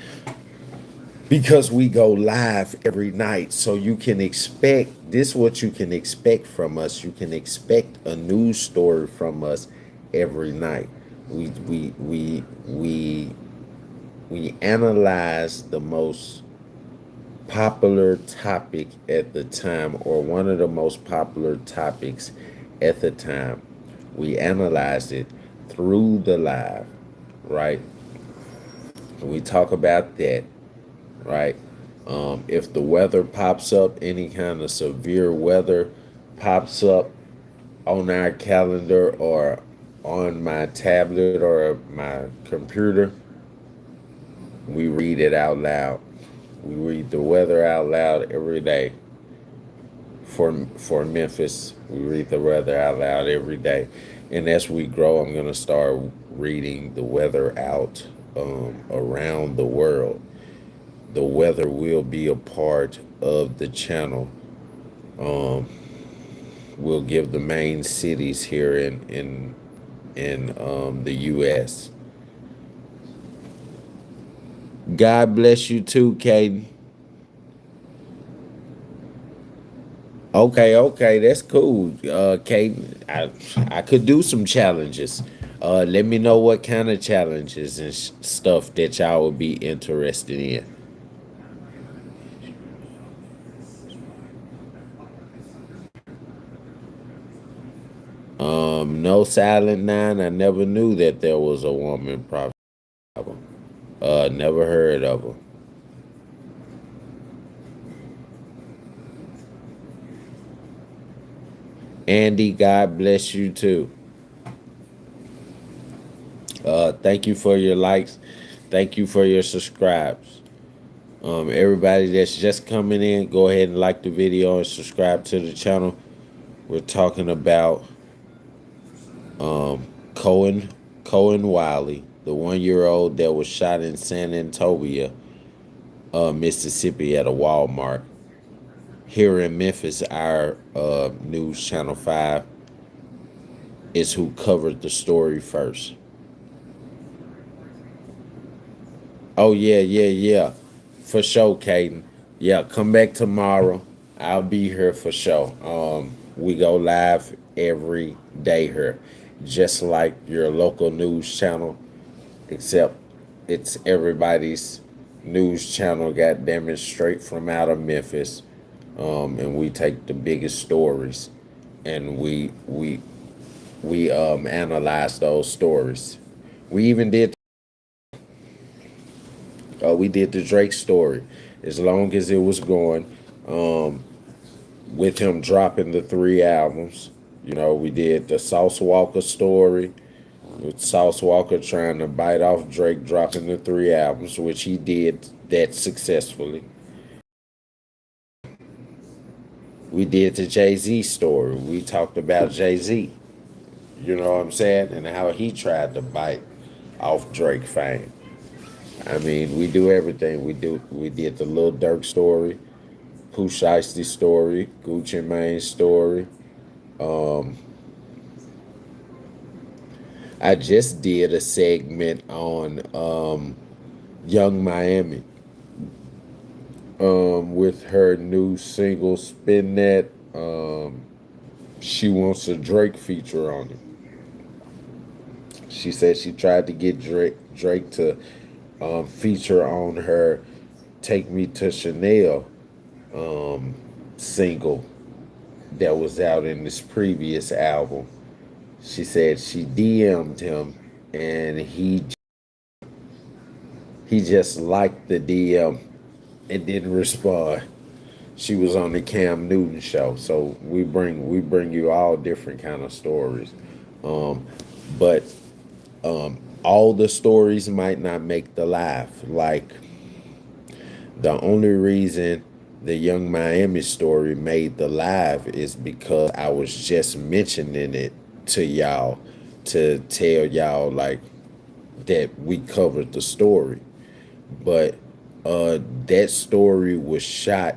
because we go live every night. So you can expect this, what you can expect from us. You can expect a news story from us every night. We analyze the most popular topic at the time, or one of the most popular topics at the time. We analyze it through the live, right? We talk about that, right? If the weather pops up, any kind of severe weather pops up on our calendar or on my tablet or my computer, we read it out loud. We read the weather out loud every day. For Memphis, we read the weather out loud every day. And as we grow, I'm gonna start reading the weather out around the world. The weather will be a part of the channel. We'll give the main cities here in the U.S. God bless you too, Caden. Okay, that's cool. Caden, I could do some challenges. Let me know what kind of challenges and stuff that y'all would be interested in. No Silent 9. I never knew that there was a woman prophet. Never heard of her. Andy, God bless you too. Thank you for your likes. Thank you for your subscribes. Everybody that's just coming in, go ahead and like the video and subscribe to the channel. We're talking about Kohen Wiley, the 1-year-old that was shot in Senatobia, Mississippi at a Walmart. Here in Memphis, our news channel 5 is who covered the story first. Oh, yeah. For sure, Caden. Yeah, come back tomorrow. I'll be here for sure. We go live every day here, just like your local news channel, except it's everybody's news channel, goddammit, straight from out of Memphis. And we take the biggest stories and we analyze those stories. We even did we did the Drake story. As long as it was going, with him dropping the 3 albums. You know, we did the Sauce Walker story with Sauce Walker trying to bite off Drake dropping the 3 albums, which he did that successfully. We did the Jay-Z story. We talked about Jay-Z, you know what I'm saying, and how he tried to bite off Drake fame. I mean, we do everything. We did the Lil Durk story, Pooh Shiesty story, Gucci Mane story. I just did a segment on Young Miami with her new single Spin That. She wants a Drake feature on it. She said she tried to get Drake to feature on her Take Me to Chanel single that was out in this previous album. She said she DM'd him and he just liked the DM and didn't respond. She was on the Cam Newton show, so we bring you all different kind of stories, but all the stories might not make the live. Like, the only reason the Young Miami story made the live is because I was just mentioning it to y'all to tell y'all like that we covered the story. But that story was shot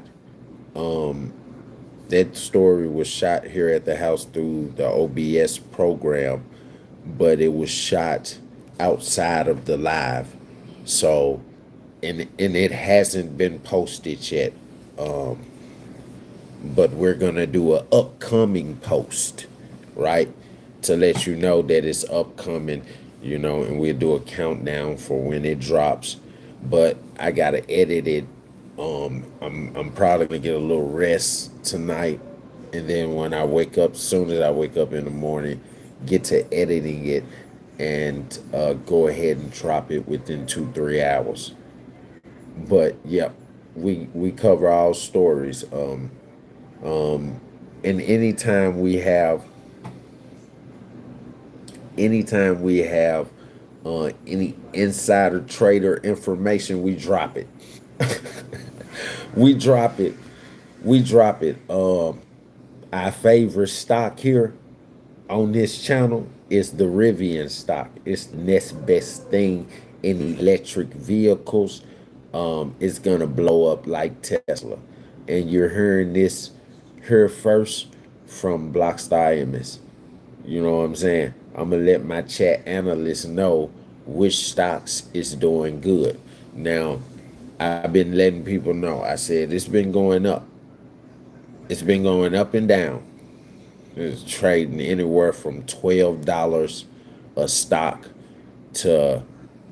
here at the house through the OBS program, but it was shot outside of the live. So and it hasn't been posted yet. But we're gonna do an upcoming post, right? To let you know that it's upcoming, you know, and we'll do a countdown for when it drops. But I gotta edit it. I'm probably gonna get a little rest tonight, and then when I wake up, soon as I wake up in the morning, get to editing it and go ahead and drop it within 2-3 hours. But yeah, we cover all stories. And anytime we have any insider trader information, we drop it. we drop it. Our favorite stock here on this channel is the Rivian stock. It's the next best thing in electric vehicles. It's gonna blow up like Tesla, and you're hearing this here first from Blocstarr Imis. You know what I'm saying? I'm gonna let my chat analysts know which stocks is doing good. Now, I've been letting people know. I said it's been going up. It's been going up and down. It's trading anywhere from $12 a stock to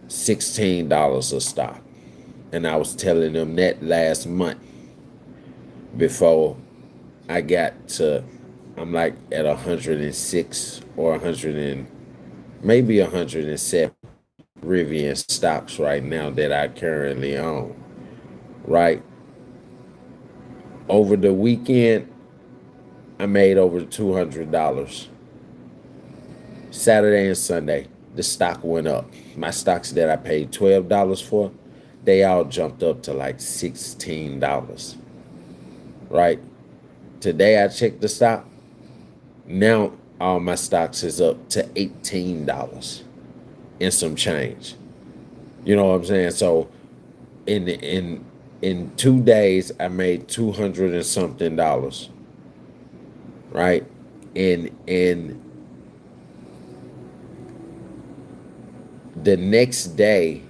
$16 a stock. And I was telling them that last month before I got to, I'm like at 106 or 100 and maybe 107 Rivian stocks right now that I currently own, right? Over the weekend, I made over $200. Saturday and Sunday, the stock went up. My stocks that I paid $12 for, they all jumped up to like $16, right? Today I checked the stock. Now all my stocks is up to $18 and some change. You know what I'm saying? So in 2 days, I made $200 and something, right? And the next day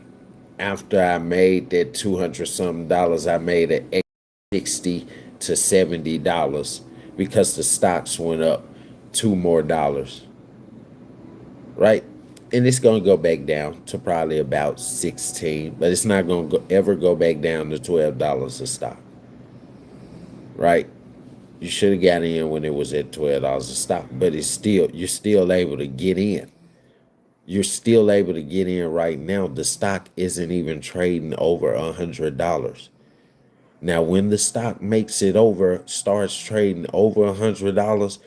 after I made that $200 something, I made an $60 to $70 because the stocks went up $2 more, right? And it's gonna go back down to probably about 16, but it's not gonna ever go back down to $12 a stock, right? You should have got in when it was at $12 a stock, but it's still, you're still able to get in. You're still able to get in right now. The stock isn't even trading over $100. Now, when the stock makes it over, starts trading over $100,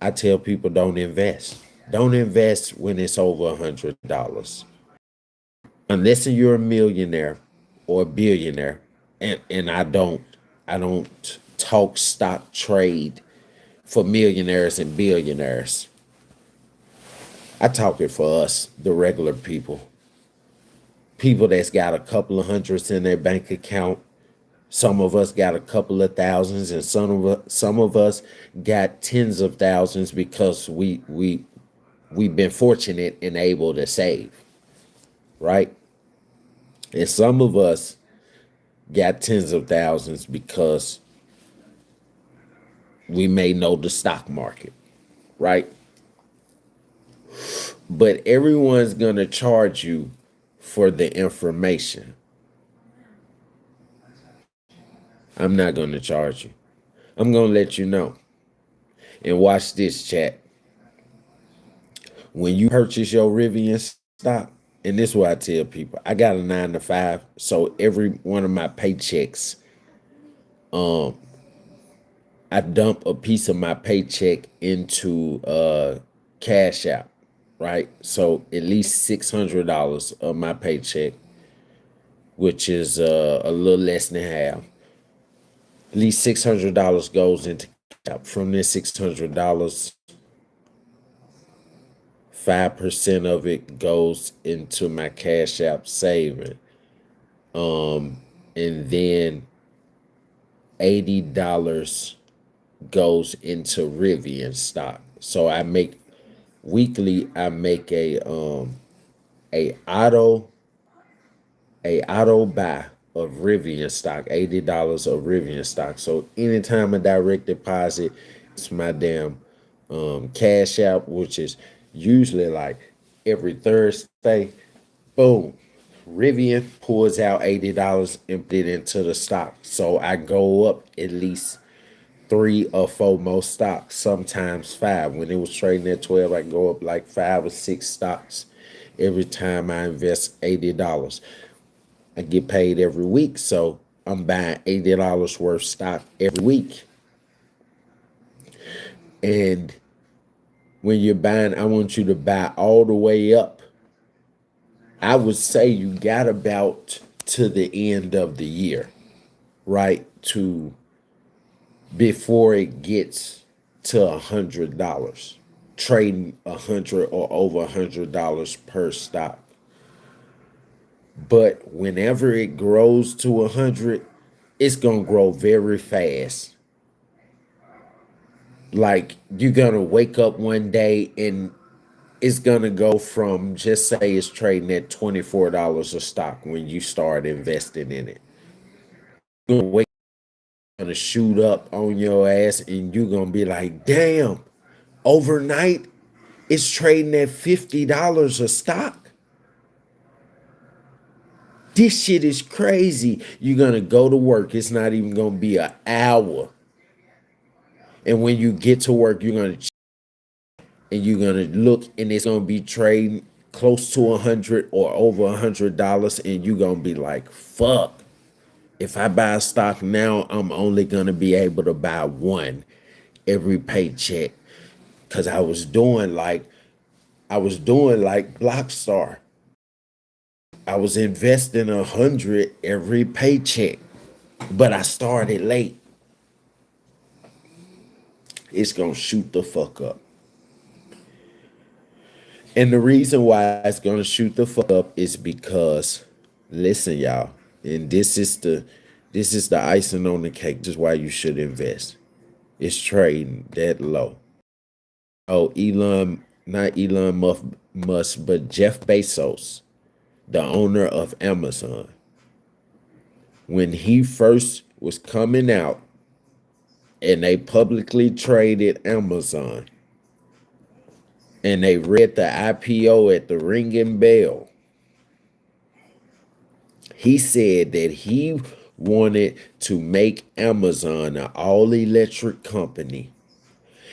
I tell people don't invest. Don't invest when it's over $100. Unless you're a millionaire or a billionaire. And I don't talk stock trade for millionaires and billionaires. I talk it for us, the regular people. People that's got a couple of hundreds in their bank account. Some of us got a couple of thousands, and some of us got tens of thousands because we've been fortunate and able to save, right? And some of us got tens of thousands because we may know the stock market, right? But everyone's gonna charge you for the information. I'm not gonna charge you. I'm gonna let you know. And watch this, chat. When you purchase your Rivian stock, and this is what I tell people, I got a 9 to 5, so every one of my paychecks, I dump a piece of my paycheck into Cash App, right? So at least $600 of my paycheck, which is a little less than half. At least $600 goes into Cash App. From this $600, 5% of it goes into my Cash App saving. And then $80 goes into Rivian stock. So I make weekly, I make a auto buy of Rivian stock, $80 of Rivian stock. So anytime a direct deposit, it's my damn Cash App, which is usually like every Thursday. Boom. Rivian pulls out $80 and put it into the stock. So I go up at least 3 or 4 more stocks, sometimes 5. When it was trading at 12, I go up like 5 or 6 stocks every time I invest $80. I get paid every week, so I'm buying $80 worth stock every week. And when you're buying, I want you to buy all the way up. I would say you got about to the end of the year, right? To before it gets to $100, trading $100 or over $100 per stock. But whenever it grows to 100, it's gonna grow very fast. Like you're gonna wake up one day and it's gonna go from, just say it's trading at $24 a stock when you start investing in it. You're gonna wake up, gonna shoot up on your ass, and you're gonna be like, damn, overnight it's trading at $50 a stock. This shit is crazy. You're gonna go to work. It's not even gonna be an hour. And when you get to work, you're gonna and you're gonna look, and it's gonna be trading close to 100 or over $100, and you're gonna be like, fuck. If I buy a stock now, I'm only gonna be able to buy one every paycheck. Cause I was doing like Blocstarr. I was investing 100 every paycheck, but I started late. It's gonna shoot the fuck up. And the reason why it's gonna shoot the fuck up is because, listen, y'all, and this is the icing on the cake. This is why you should invest. It's trading that low. Oh, not Elon Musk, but Jeff Bezos, the owner of Amazon, when he first was coming out and they publicly traded Amazon and they read the IPO at the ringing bell, he said that he wanted to make Amazon an all-electric company.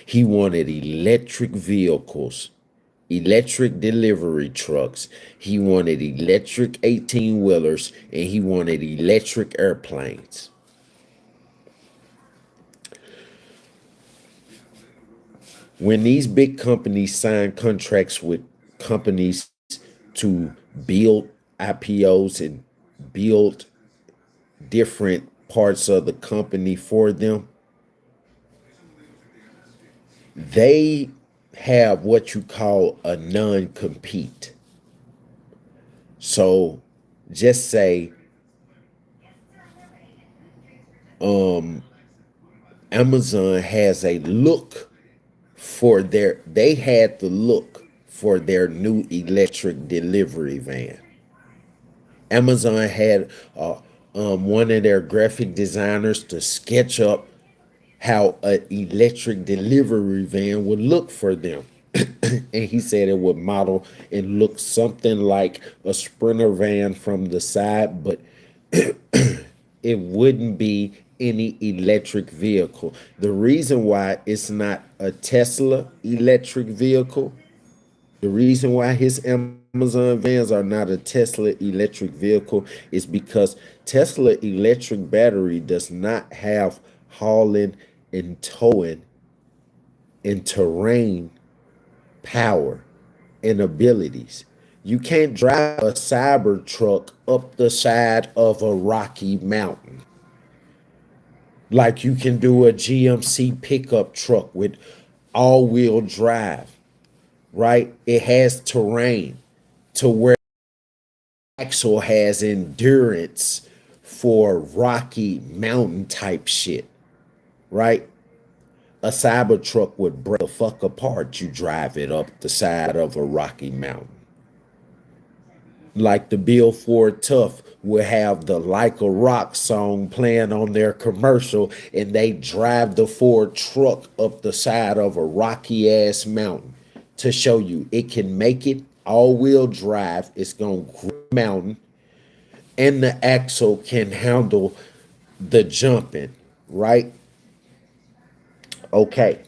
He wanted electric vehicles, electric delivery trucks. He wanted electric 18-wheelers, and he wanted electric airplanes. When these big companies sign contracts with companies to build IPOs and build different parts of the company for them, they have what you call a non-compete. So just say Amazon has a look for they had the look for their new electric delivery van. Amazon had one of their graphic designers to sketch up how an electric delivery van would look for them. And he said it would model and look something like a Sprinter van from the side, but it wouldn't be any electric vehicle. The reason why it's not a Tesla electric vehicle, the reason why his Amazon vans are not a Tesla electric vehicle is because Tesla electric battery does not have hauling and towing and terrain power and abilities. You can't drive a cyber truck up the side of a rocky mountain like you can do a GMC pickup truck with all-wheel drive, right? It has terrain to where axle has endurance for rocky mountain type shit, right? A cyber truck would break the fuck apart. You drive it up the side of a rocky mountain. Like the Bill Ford Tough will have the Like a Rock song playing on their commercial, and they drive the Ford truck up the side of a rocky ass mountain to show you it can make it all-wheel drive. It's gonna grip the mountain, and the axle can handle the jumping, right? Okay.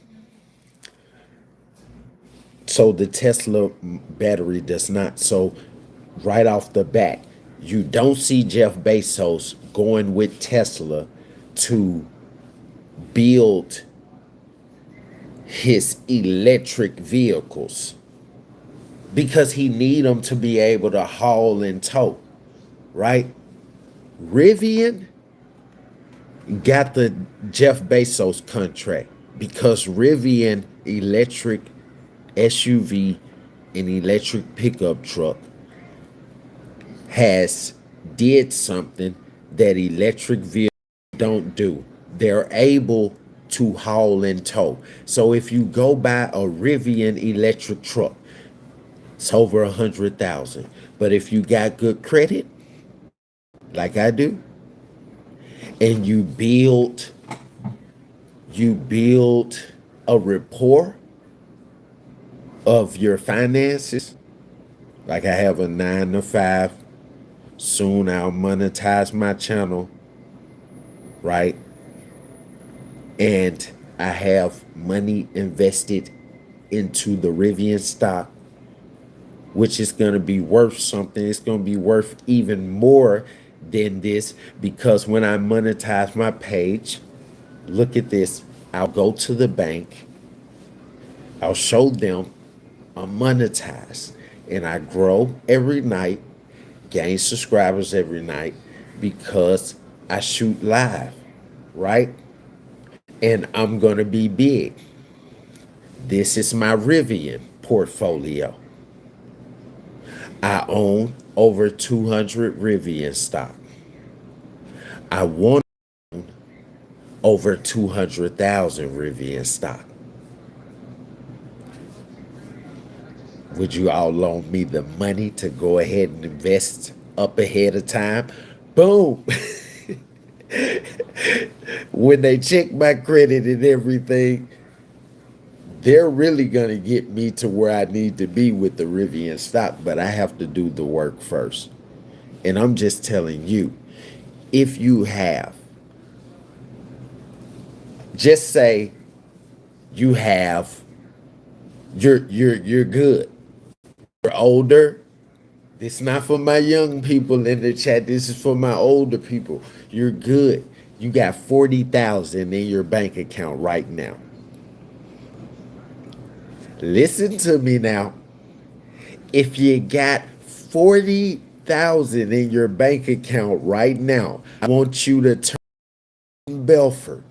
So the Tesla battery does not. So right off the bat, you don't see Jeff Bezos going with Tesla to build his electric vehicles because he need them to be able to haul and tow, right? Rivian got the Jeff Bezos contract because Rivian electric SUV and electric pickup truck has did something that electric vehicles don't do. They're able to haul and tow. So if you go buy a Rivian electric truck, it's over 100,000. But if you got good credit, like I do, and you build a rapport of your finances, like I have a 9 to 5. Soon I'll monetize my channel, right? And I have money invested into the Rivian stock, which is going to be worth something. It's going to be worth even more than this because when I monetize my page, look at this. I'll go to the bank. I'll show them I'm monetized, and I grow every night, gain subscribers every night because I shoot live, right? And I'm going to be big. This is my Rivian portfolio. I own over 200 Rivian stock. I want to own over 200,000 Rivian stock. Would you all loan me the money to go ahead and invest up ahead of time? Boom. When they check my credit and everything, they're really going to get me to where I need to be with the Rivian stock, but I have to do the work first. And I'm just telling you, if you have, just say you have, you're good. You're older. This is not for my young people in the chat. This is for my older people. You're good. You got 40,000 in your bank account right now. Listen to me now. If you got 40,000 in your bank account right now, I want you to turn Belford.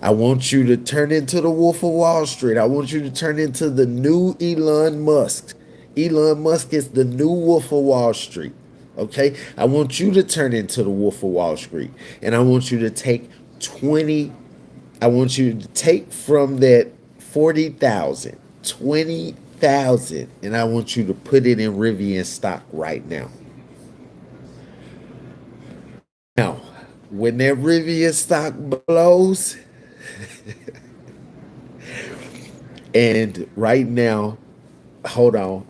I want you to turn into the Wolf of Wall Street. I want you to turn into the new Elon Musk. Elon Musk is the new Wolf of Wall Street. Okay? I want you to turn into the Wolf of Wall Street. And I want you to take I want you to take from that 40,000, 20,000, and I want you to put it in Rivian stock right now. Now, when that Rivian stock blows, and right now, hold on.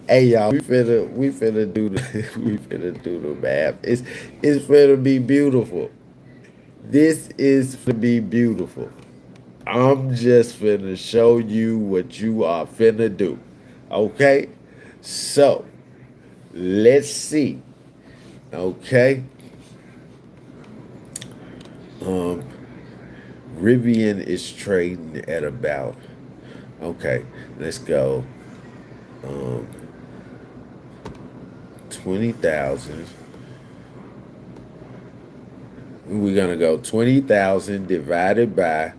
Hey y'all, we finna do the math. It's finna be beautiful. This is finna be beautiful. I'm just finna show you what you are finna do. Okay? So let's see. Okay. Rivian is trading at about, okay, let's go. 20,000. We're gonna go 20,000 divided by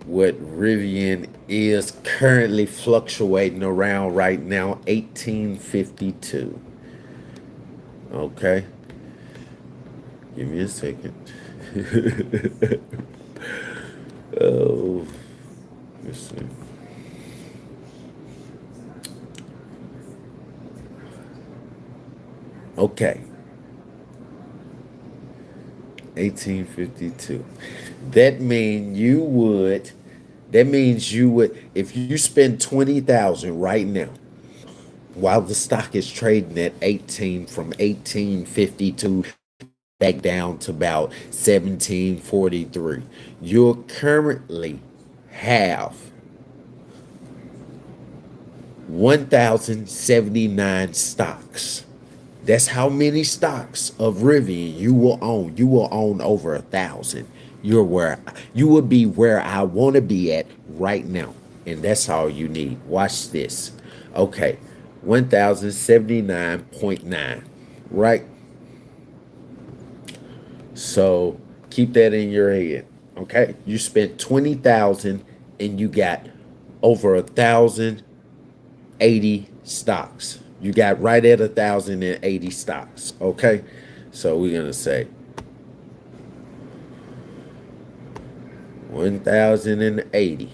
what Rivian is currently fluctuating around right now, 1852. Okay. Give me a second. Oh, let's see. Okay. 1852. That means you would, if you spend 20,000 right now, while the stock is trading at 18 from 1852 back down to about 1743, you'll currently have 1,079 stocks. That's how many stocks of Rivian you will own. You will own over 1,000. You will be where I want to be at right now. And that's all you need. Watch this. Okay. 1,079.9. Right? So keep that in your head. Okay. You spent 20,000 and you got over 1,080 stocks. You got right at 1,080 stocks. Okay. So we're going to say 1,080.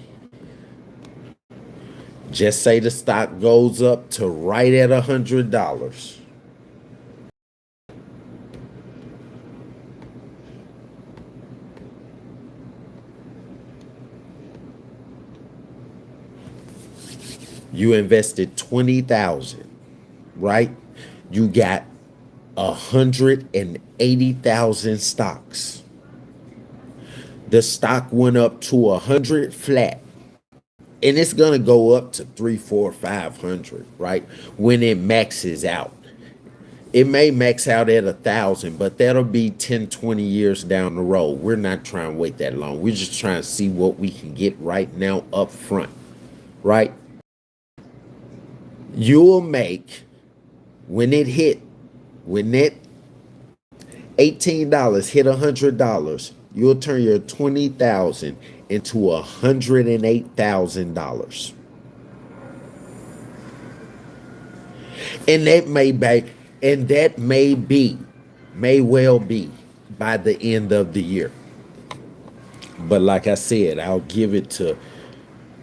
Just say the stock goes up to right at $100. You invested 20,000, right? You got 180,000 stocks. The stock went up to 100 flat. And it's going to go up to 300, 400, 500, right? When it maxes out. It may max out at 1,000, but that'll be 10, 20 years down the road. We're not trying to wait that long. We're just trying to see what we can get right now up front, right? You'll make, when that $18 hit $100, you'll turn your 20,000 into $108,000. And that may well be by the end of the year. But like I said, I'll give it to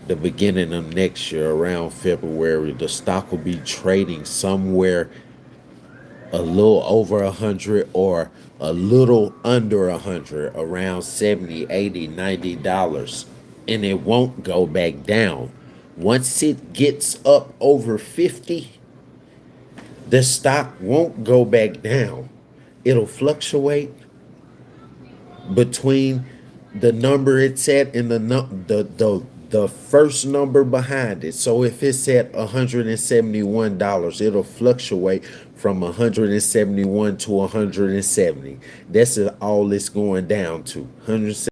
the beginning of next year, around February. The stock will be trading somewhere a little over 100 or a little under 100, around 70, 80, $90, and it won't go back down. Once it gets up over 50, the stock won't go back down. It'll fluctuate between the number it's at and the first number behind it. So if it's at $171, it'll fluctuate from 171 to 170. That's all it's going down to. 170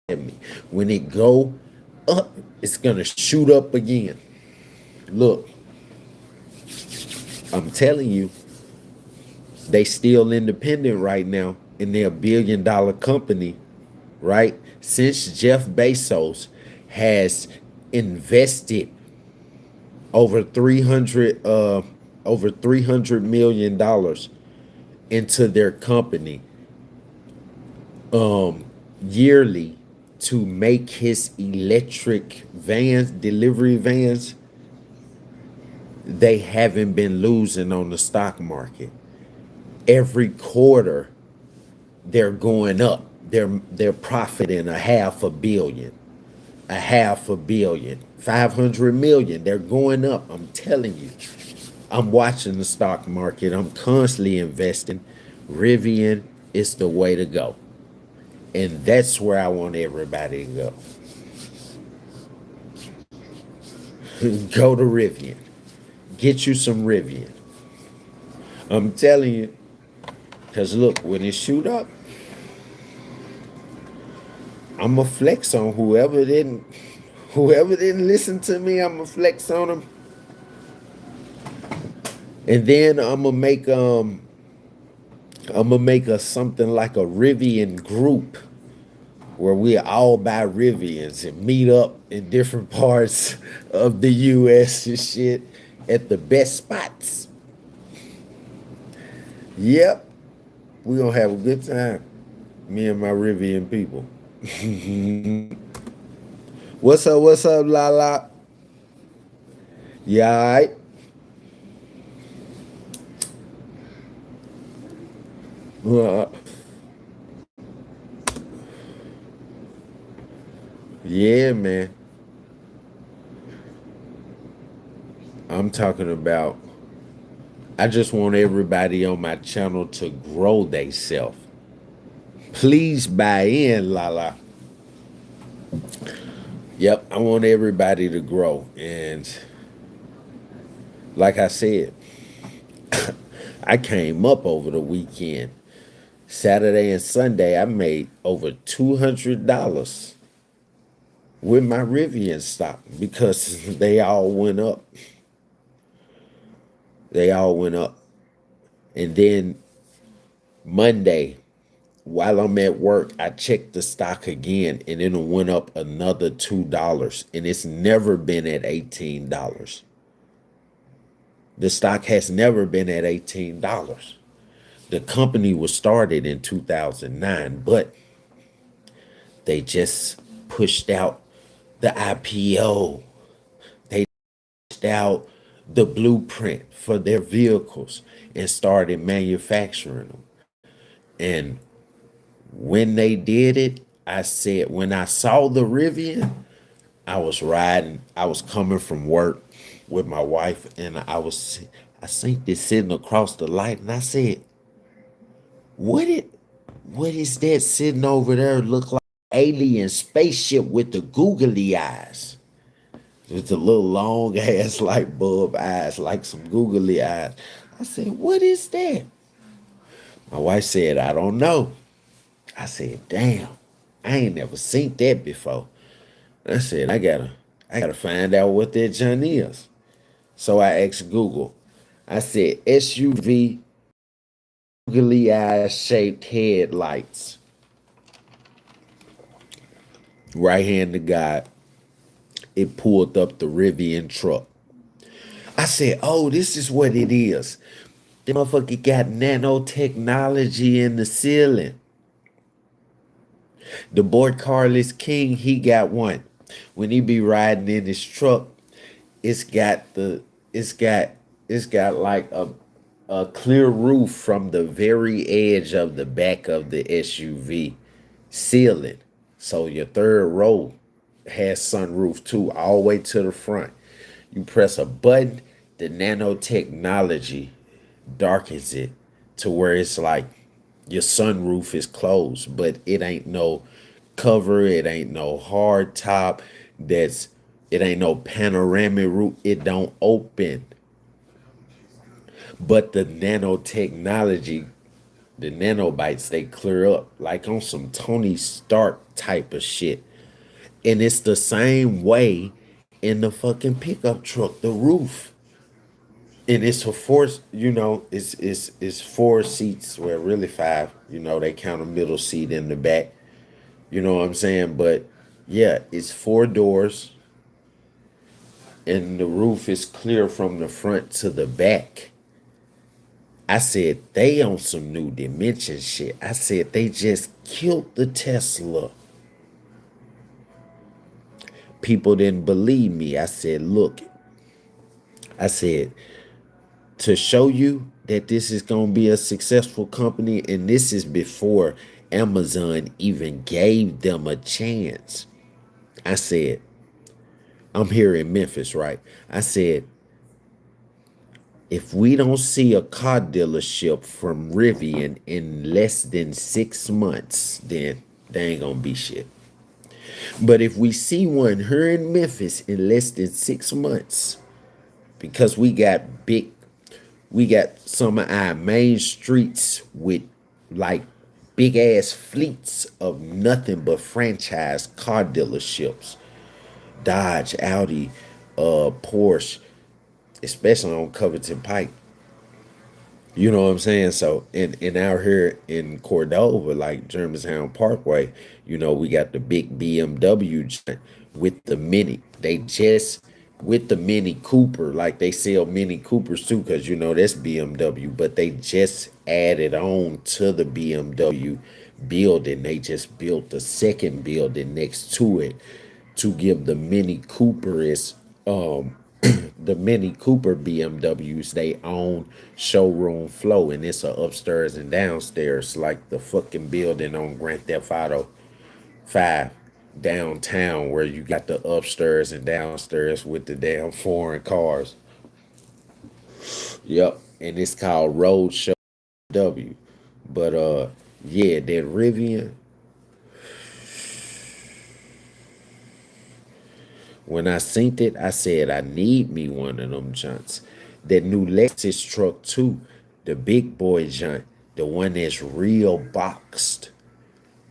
at me. When it go up, it's gonna shoot up again. Look, I'm telling you, they still independent right now, and they're $1 billion company, right? Since Jeff Bezos has invested over $300 million into their company yearly to make his electric vans, delivery vans, they haven't been losing on the stock market. Every quarter they're going up. They're profiting $500 million, $500 million, 500 million. They're going up. I'm telling you. I'm watching the stock market. I'm constantly investing. Rivian is the way to go. And that's where I want everybody to go. Go to Rivian. Get you some Rivian. I'm telling you. Because look, when it shoot up, I'm going to flex on whoever didn't listen to me. I'm going to flex on them. And then I'm gonna make something like a Rivian group where we all buy Rivians and meet up in different parts of the US and shit at the best spots. Yep, we gonna have a good time. Me and my Rivian people. What's up, Lala? Yeah, all right? Yeah, man. I'm talking about, I just want everybody on my channel to grow theyself. Please buy in, Lala. Yep, I want everybody to grow. And like I said, I came up over the weekend. Saturday and Sunday, I made over $200 with my Rivian stock because they all went up. They all went up. And then Monday, while I'm at work, I checked the stock again and it went up another $2. And it's never been at $18. The stock has never been at $18. The company was started in 2009, but they just pushed out the IPO. They pushed out the blueprint for their vehicles and started manufacturing them. And when they did it, I said, when I saw the Rivian, I was coming from work with my wife, and I seen this sitting across the light, and I said, what is that sitting over there? Look like an alien spaceship with the googly eyes. With the little long ass light bulb eyes, like some googly eyes. I said, what is that? My wife said, I don't know. I said, damn, I ain't never seen that before. I said, I gotta find out what that junk is. So I asked Google. I said, SUV googly eye shaped headlights. Right hand to God, it pulled up the Rivian truck. I said, oh, this is what it is. The motherfucker got nanotechnology in the ceiling. The boy Carlos King, he got one. When he be riding in his truck, it's got like a clear roof from the very edge of the back of the SUV ceiling. So your third row has sunroof too, all the way to the front. You press a button, the nanotechnology darkens it to where it's like your sunroof is closed, but it ain't no cover, it ain't no hard top, it ain't no panoramic roof, it don't open. But the nanotechnology The nanobites, they clear up like on some Tony Stark type of shit. And it's the same way in the fucking pickup truck, the roof. And it's a four, it's four seats, well, really five. They count a middle seat in the back. You know what I'm saying? But yeah, it's four doors, and the roof is clear from the front to the back. I said, they on some new dimension shit. I said, they just killed the Tesla. People didn't believe me. I said, look, I said, to show you that this is going to be a successful company, and this is before Amazon even gave them a chance. I said, I'm here in Memphis, right? I said, if we don't see a car dealership from Rivian in less than 6 months, then they ain't gonna be shit. But if we see one here in Memphis in less than 6 months, because we got some of our main streets with like big ass fleets of nothing but franchise car dealerships, Dodge, Audi, Porsche, especially on Covington Pike. You know what I'm saying? So, and out here in Cordova, like Germantown Parkway, we got the big BMW joint with the Mini. They just, with the Mini Cooper, like they sell Mini Coopers too, because, that's BMW, but they just added on to the BMW building. They just built the second building next to it to give the Mini Cooper the Mini Cooper BMWs they own showroom flow, and it's a upstairs and downstairs like the fucking building on Grand Theft Auto 5 downtown, where you got the upstairs and downstairs with the damn foreign cars. Yep, and it's called Roadshow W. But yeah, that Rivian. When I seen it, I said, I need me one of them junts. That new Lexus truck too, the big boy junt, the one that's real boxed.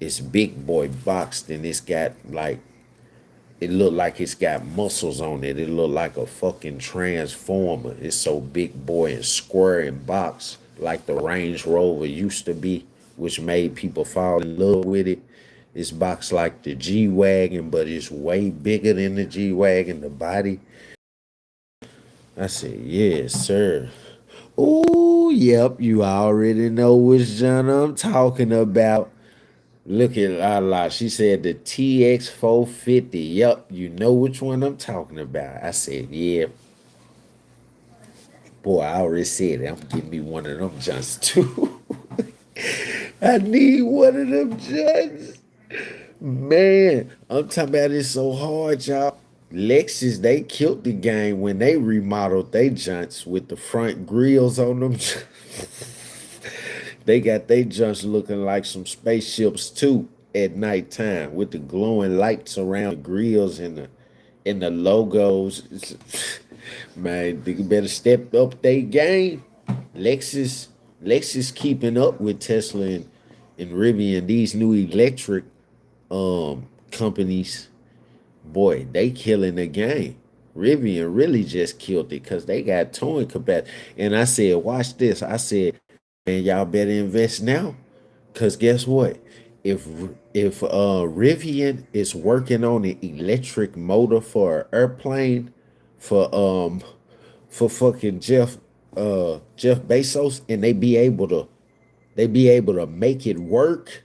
It's big boy boxed, and it's got like, it look like it's got muscles on it. It look like a fucking transformer. It's so big boy and square and boxed like the Range Rover used to be, which made people fall in love with it. It's boxed like the G-Wagon, but it's way bigger than the G-Wagon, the body. I said, yes, sir. Oh, yep, you already know which genre I'm talking about. Look at Lala. She said the TX 450. Yep, you know which one I'm talking about. I said, yeah. Boy, I already said it. I'm getting me one of them junts too. I need one of them junts. Man, I'm talking about it so hard, y'all. Lexus, they killed the game when they remodeled they junts with the front grills on them. They got they junts looking like some spaceships too at nighttime with the glowing lights around the grills and the logos. Man, they better step up their game. Lexus keeping up with Tesla and Rivian, these new electric companies. Boy, they killing the game. Rivian really just killed it because they got towing capacity. And I said, watch this. I said, man, y'all better invest now. Because guess what? If Rivian is working on an electric motor for an airplane for fucking Jeff Bezos, and they be able to make it work,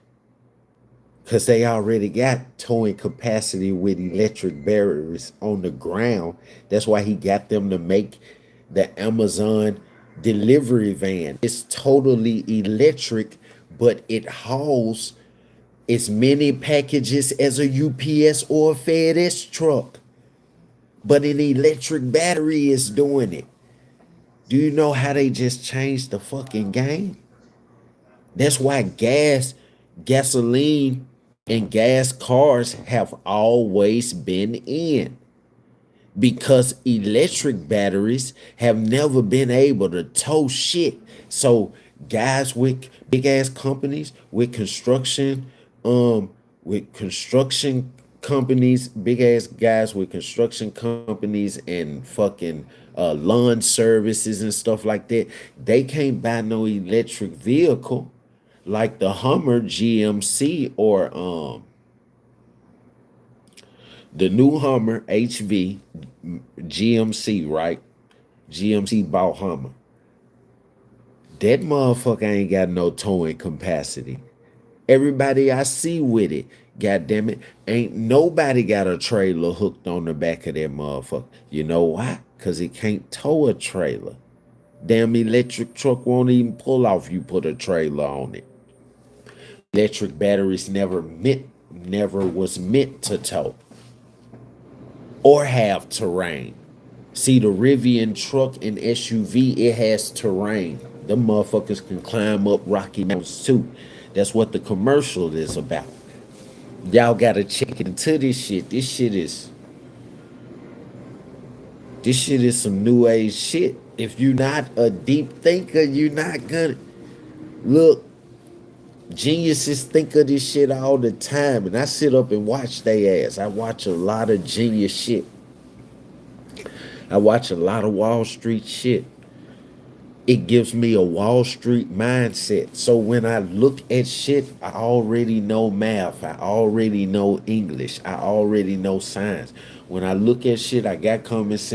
because they already got towing capacity with electric barriers on the ground. That's why he got them to make the Amazon delivery van. It's totally electric, but it hauls as many packages as a UPS or a FedEx truck. But an electric battery is doing it. Do you know how they just changed the fucking game? That's why gasoline and gas cars have always been in, because electric batteries have never been able to tow shit. So guys with big ass companies, with construction companies, big ass guys with construction companies and fucking lawn services and stuff like that, they can't buy no electric vehicle like the Hummer GMC or the new Hummer HV GMC, right? GMC bought Hummer. That motherfucker ain't got no towing capacity. Everybody I see with it, goddamn it, ain't nobody got a trailer hooked on the back of that motherfucker. You know why? Because it can't tow a trailer. Damn electric truck won't even pull off you put a trailer on it. Electric batteries never was meant to tow or have terrain. See, the Rivian truck and SUV, it has terrain. Them motherfuckers can climb up rocky mountains too. That's what the commercial is about. Y'all gotta check into this shit. This shit is some new age shit. If you're not a deep thinker, you're not gonna look. Geniuses think of this shit all the time, and I sit up and watch they ass. I watch a lot of genius shit. I watch a lot of Wall Street shit. It gives me a Wall Street mindset. So when I look at shit, I already know math. I already know English. I already know science. When I look at shit, I got common sense.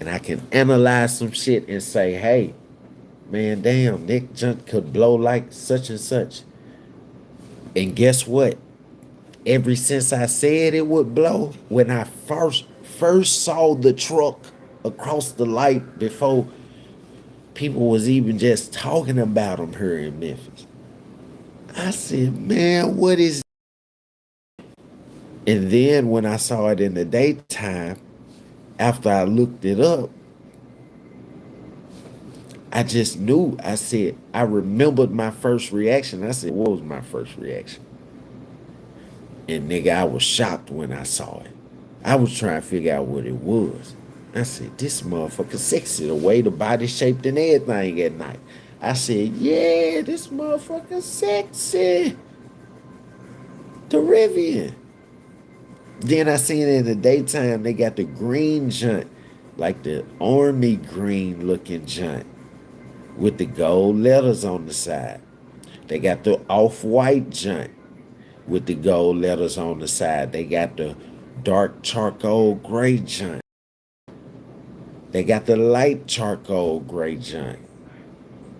And I can analyze some shit and say, hey, man, damn, Nick Junk could blow like such and such. And guess what? Ever since I said it would blow, when I first saw the truck across the light before people was even just talking about them here in Memphis, I said, man, what is it? And then when I saw it in the daytime, after I looked it up, I just knew. I said, I remembered my first reaction. I said, what was my first reaction? And nigga, I was shocked when I saw it. I was trying to figure out what it was. I said, this motherfucker sexy, the way the body shaped and everything at night. I said, yeah, this motherfucker sexy. The Rivian. Then I seen it in the daytime, they got the green junk, like the army green looking junk with the gold letters on the side. They got the off-white junk with the gold letters on the side. They got the dark charcoal gray junk. They got the light charcoal gray junk.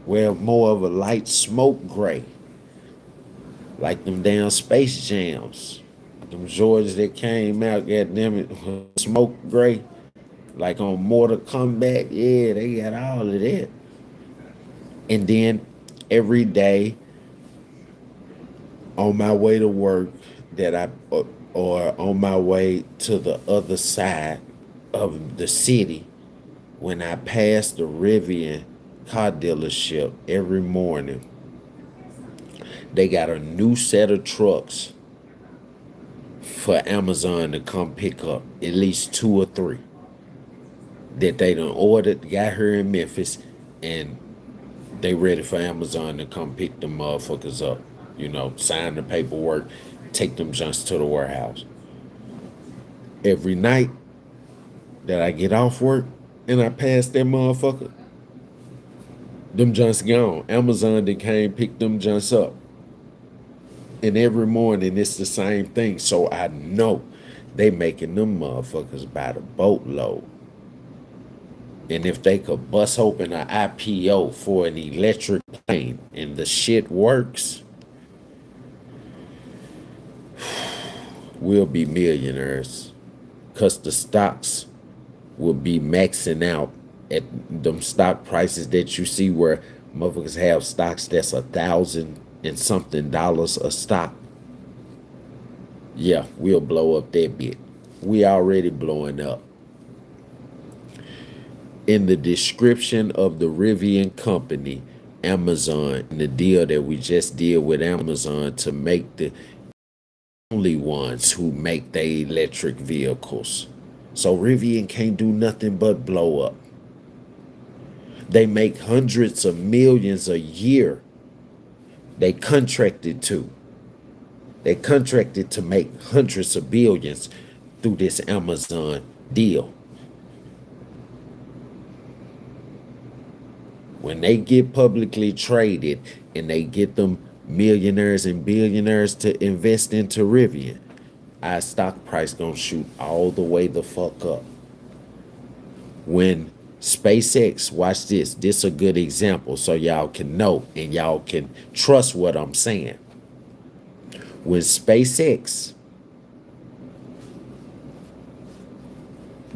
Well, more of a light smoke gray. Like them damn Space Jams. Them Jordans that came out, goddamn it, smoke gray. Like on Mortal Kombat, yeah, they got all of that. And then every day on my way to work or on my way to the other side of the city, when I pass the Rivian car dealership every morning, they got a new set of trucks for Amazon to come pick up, at least 2 or 3 that they done ordered, got here in Memphis, and they ready for Amazon to come pick them motherfuckers up. You know, sign the paperwork, take them junks to the warehouse. Every night that I get off work and I pass that motherfucker, them junks gone. Amazon that came pick them junks up. And every morning it's the same thing. So I know they making them motherfuckers by the boatload. And if they could bust open an IPO for an electric plane and the shit works, we'll be millionaires. Because the stocks will be maxing out at them stock prices that you see where motherfuckers have stocks that's $1,000 and something a stock. Yeah, we'll blow up that bit. We already blowing up. In the description of the Rivian company, Amazon, and the deal that we just did with Amazon to make the only ones who make their electric vehicles. So Rivian can't do nothing but blow up. They make hundreds of millions a year. They contracted to. They contracted to make hundreds of billions through this Amazon deal. When they get publicly traded and they get them millionaires and billionaires to invest into Rivian, our stock price gonna shoot all the way the fuck up. When SpaceX, watch this, this a good example so y'all can know and y'all can trust what I'm saying. When SpaceX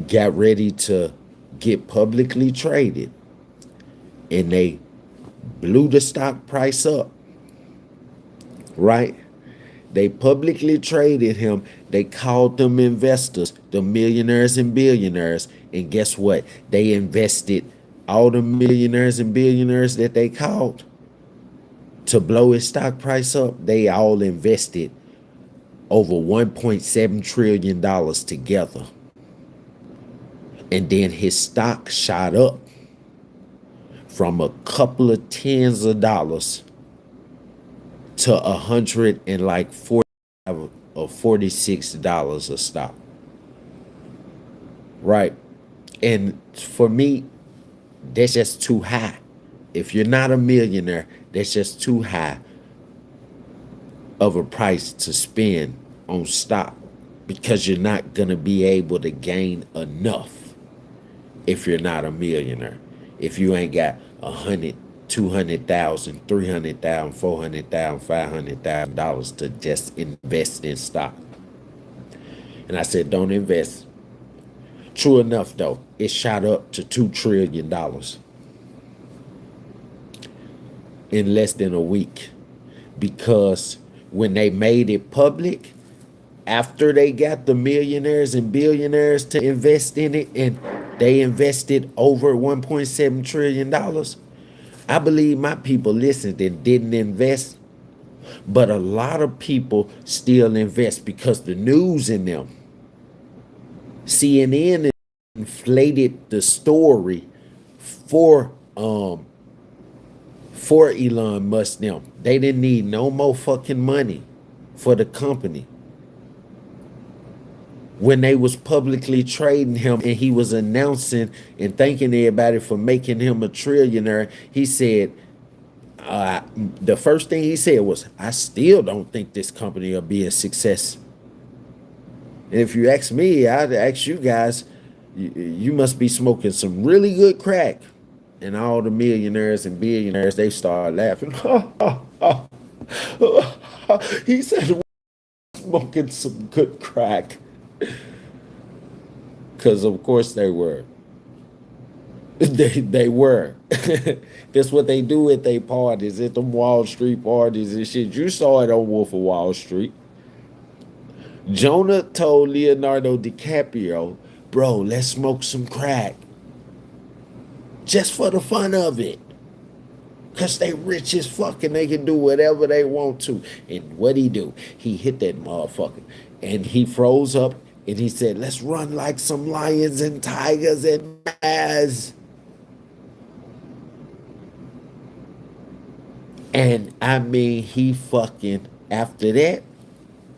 got ready to get publicly traded and they blew the stock price up, right? They publicly traded him. They called them investors, the millionaires and billionaires. And guess what? They invested all the millionaires and billionaires that they called to blow his stock price up. They all invested over $1.7 trillion together. And then his stock shot up from a couple of tens of dollars to $145 or $46 a stock, right? And for me, that's just too high. If you're not a millionaire, that's just too high of a price to spend on stock, because you're not gonna be able to gain enough if you're not a millionaire. If you ain't got 100, 200,000, 300,000, 400,000, $500,000 to just invest in stock. And I said, don't invest. True enough, though, it shot up to $2 trillion in less than a week, because when they made it public, after they got the millionaires and billionaires to invest in it, and they invested over $1.7 trillion, I believe my people listened and didn't invest, but a lot of people still invest because the news in them, CNN inflated the story for Elon Musk them. They didn't need no more fucking money for the company. When they was publicly trading him and he was announcing and thanking everybody for making him a trillionaire, he said, the first thing he said was, I still don't think this company will be a success. And if you ask me, I'd ask you guys, you must be smoking some really good crack. And all the millionaires and billionaires, they started laughing. He said, smoking some good crack. Because of course they were. They were. That's what they do at their parties, at them Wall Street parties and shit. You saw it on Wolf of Wall Street. Jonah told Leonardo DiCaprio, bro, let's smoke some crack. Just for the fun of it. Because they rich as fuck and they can do whatever they want to. And what'd he do? He hit that motherfucker. And he froze up and he said, let's run like some lions and tigers and bears. And I mean, he fucking, after that,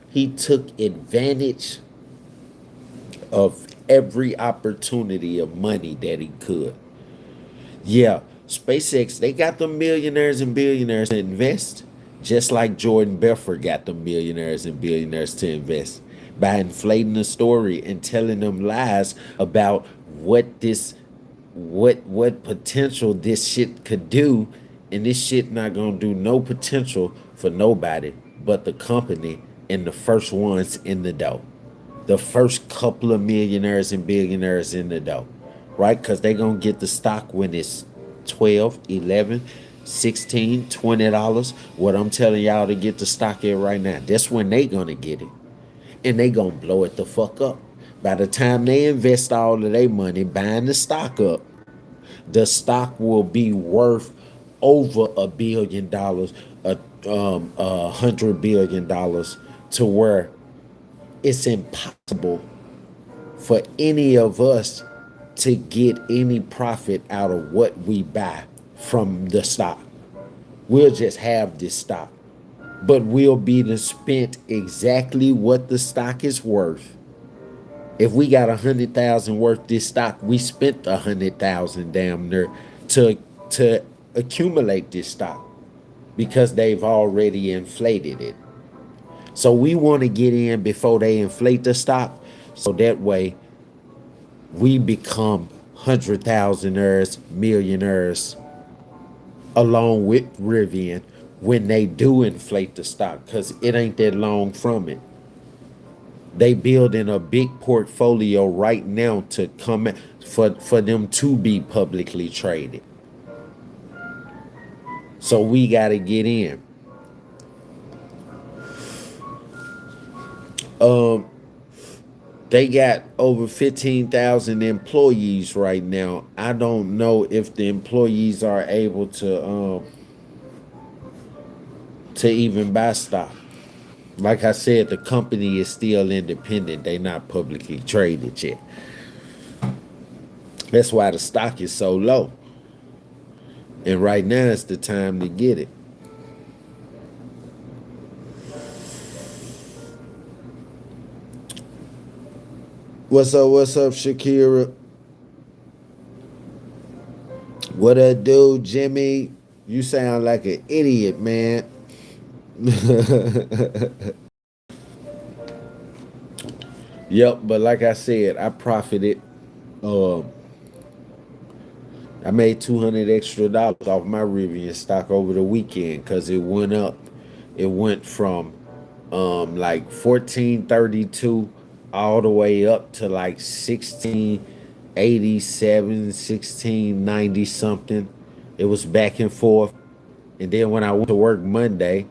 he took advantage of every opportunity of money that he could. Yeah, SpaceX, they got the millionaires and billionaires to invest, just like Jordan Belfort got the millionaires and billionaires to invest by inflating the story and telling them lies about what potential this shit could do. And this shit not gonna do no potential for nobody but the company and the first ones in the dough. The first couple of millionaires and billionaires in the dough, right? Because they gonna get the stock when it's 12, 11, 16, $20. What I'm telling y'all to get the stock at right now, that's when they gonna get it. And they gonna blow it the fuck up. By the time they invest all of their money buying the stock up, the stock will be worth over $1 billion, $100 billion, to where it's impossible for any of us to get any profit out of what we buy from the stock. We'll just have this stock, but we'll be to spent exactly what the stock is worth. If we got 100,000 worth this stock, we spent 100,000 damn near to accumulate this stock because they've already inflated it. So we want to get in before they inflate the stock, so that way we become 100,000ers, millionaires, along with Rivian when they do inflate the stock, because it ain't that long from it. They building a big portfolio right now to come for them to be publicly traded. So we got to get in. They got over 15,000 employees right now. I don't know if the employees are able to even buy stock. Like I said, the company is still independent. They're not publicly traded yet. That's why the stock is so low. And right now is the time to get it. What's up, Shakira? What I do, Jimmy? You sound like an idiot, man. Yep, but like I said, I profited. I made $200 extra off my Rivian stock over the weekend because it went up. It went from like 1432 all the way up to like 1687, 1690 something. It was back and forth. And then when I went to work Monday,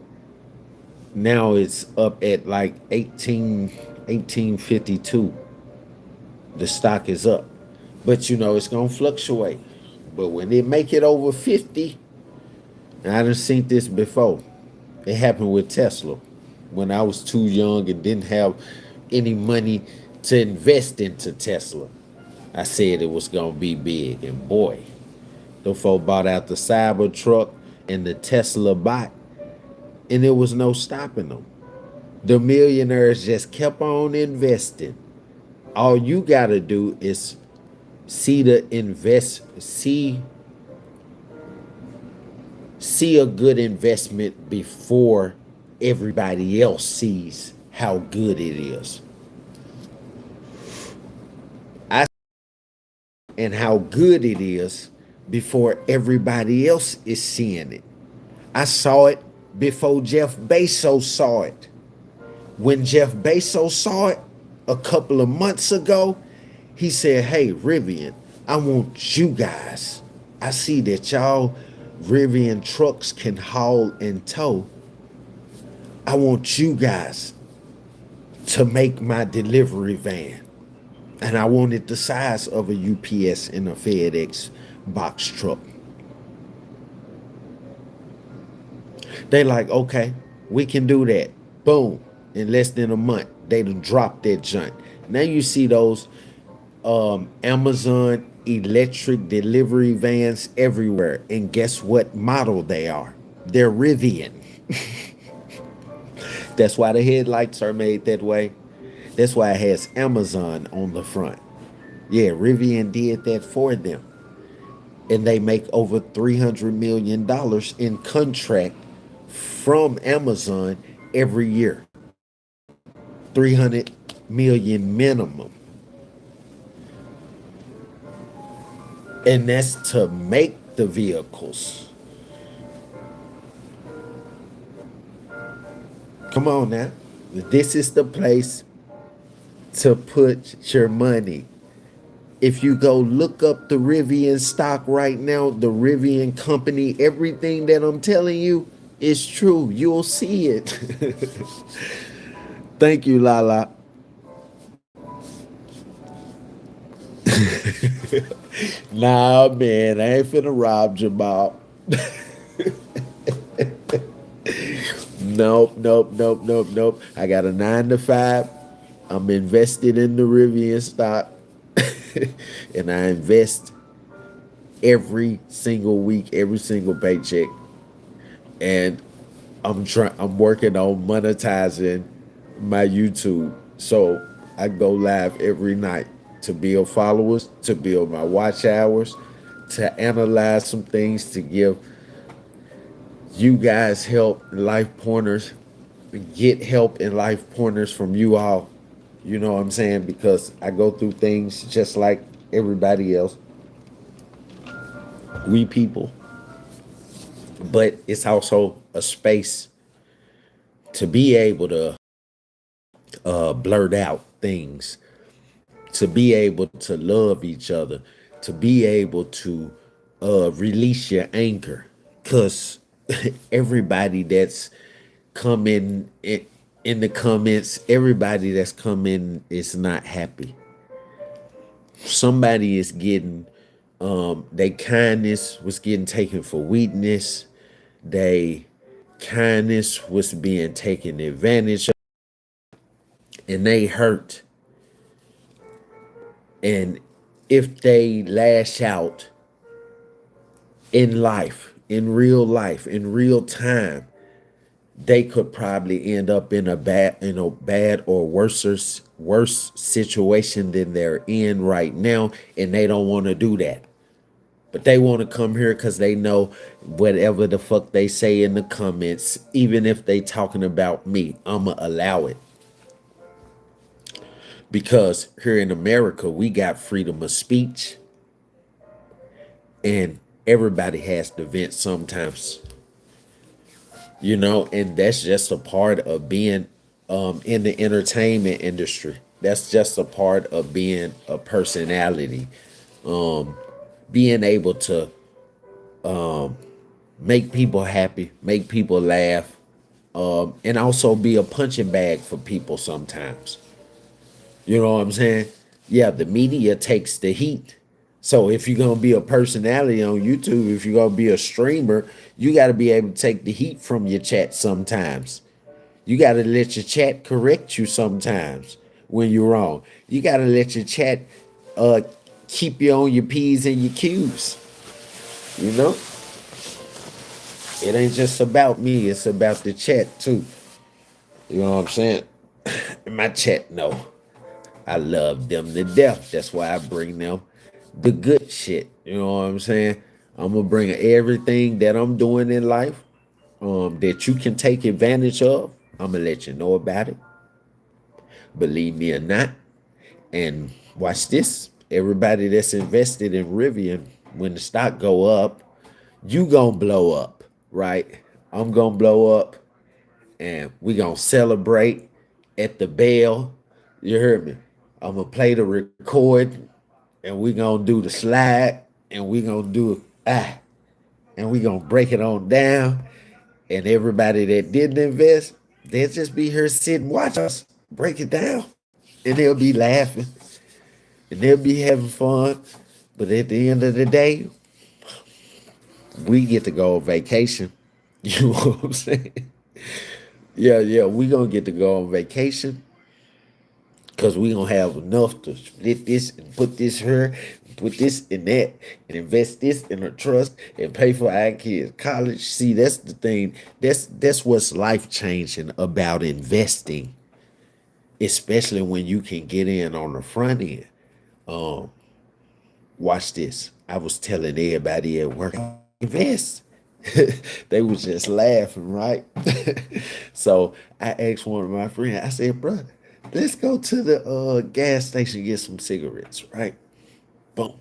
now it's up at like 1852. The stock is up. But you know, it's going to fluctuate. But when they make it over 50, and I done seen this before. It happened with Tesla. When I was too young and didn't have any money to invest into Tesla, I said it was going to be big. And boy, the folk bought out the Cybertruck and the Tesla bot, and there was no stopping them. The millionaires just kept on investing. All you got to do is see a good investment before everybody else sees how good it is. And how good it is before everybody else is seeing it. I saw it before Jeff Bezos saw it. When Jeff Bezos saw it a couple of months ago, he said, hey, Rivian, I want you guys. I see that y'all Rivian trucks can haul and tow. I want you guys to make my delivery van. And I want it the size of a UPS and a FedEx box truck. They like, okay, we can do that. Boom. In less than a month, they done dropped that junk. Now you see those Amazon electric delivery vans everywhere. And guess what model they are? They're Rivian. That's why the headlights are made that way. That's why it has Amazon on the front. Yeah, Rivian did that for them. And they make over $300 million in contract from Amazon every year. 300 million minimum. And that's to make the vehicles. Come on now. This is the place to put your money. If you go look up the Rivian stock right now, the Rivian company, everything that I'm telling you is true. You'll see it. Thank you, Lala. Nah, man, I ain't finna rob Jamal. Nope. I got a 9 to 5. I'm invested in the Rivian stock. and I invest every single week, every single paycheck, and I'm working on monetizing my YouTube. So I go live every night to build followers, to build my watch hours, to analyze some things, to give you guys help, life pointers, get help and life pointers from you all. You know what I'm saying? Because I go through things just like everybody else. We people. But it's also a space to be able to blurt out things, to be able to love each other, to be able to release your anger. Because everybody that's coming in the comments, everybody that's coming is not happy. Somebody is getting, their kindness was getting taken for weakness. They kindness was being taken advantage of, and they hurt. And if they lash out in life, in real life, in real time, they could probably end up in a bad or worse situation than they're in right now, and they don't want to do that. But they want to come here because they know whatever the fuck they say in the comments, even if they talking about me, I'ma allow it. Because here in America, we got freedom of speech, and everybody has to vent sometimes. You know, and that's just a part of being in the entertainment industry. That's just a part of being a personality. Being able to make people happy, make people laugh, and also be a punching bag for people sometimes. You know what I'm saying? Yeah, the media takes the heat. So if you're going to be a personality on YouTube, if you're going to be a streamer, you got to be able to take the heat from your chat sometimes. You got to let your chat correct you sometimes when you're wrong. You got to let your chat keep you on your P's and your Q's. You know? It ain't just about me. It's about the chat, too. You know what I'm saying? My chat, no. I love them to death. That's why I bring them the good shit. You know what I'm saying? I'm going to bring everything that I'm doing in life that you can take advantage of. I'm going to let you know about it. Believe me or not. And watch this. Everybody that's invested in Rivian, when the stock go up, you going to blow up, right? I'm going to blow up, and we going to celebrate at the bell. You heard me? I'm going to play the record, and we going to do the slide, and we going to do and we going to break it on down. And everybody that didn't invest, they'll just be here sitting, watch us break it down. And they'll be laughing, and they'll be having fun. But at the end of the day, we get to go on vacation. You know what I'm saying? Yeah, we going to get to go on vacation. Because we going to have enough to split this and put this here, put this in that, and invest this in a trust and pay for our kids' college. See, that's the thing. That's what's life-changing about investing, especially when you can get in on the front end. Watch this. I was telling everybody at work, invest. They was just laughing, right? So I asked one of my friends, I said, brother, let's go to the gas station and get some cigarettes, right? Boom.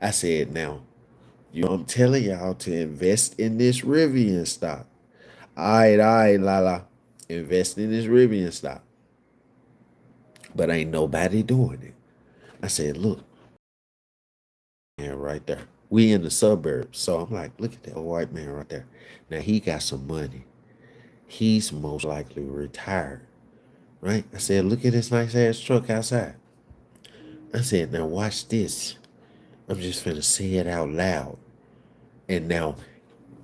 I said, now, I'm telling y'all to invest in this Rivian stock. All right, Lala. Invest in this Rivian stock. But ain't nobody doing it. I said, look, man, right there. We in the suburbs. So I'm like, look at that white man right there. Now, he got some money. He's most likely retired. Right? I said, look at this nice ass truck outside. I said, now watch this. I'm just finna say it out loud. And now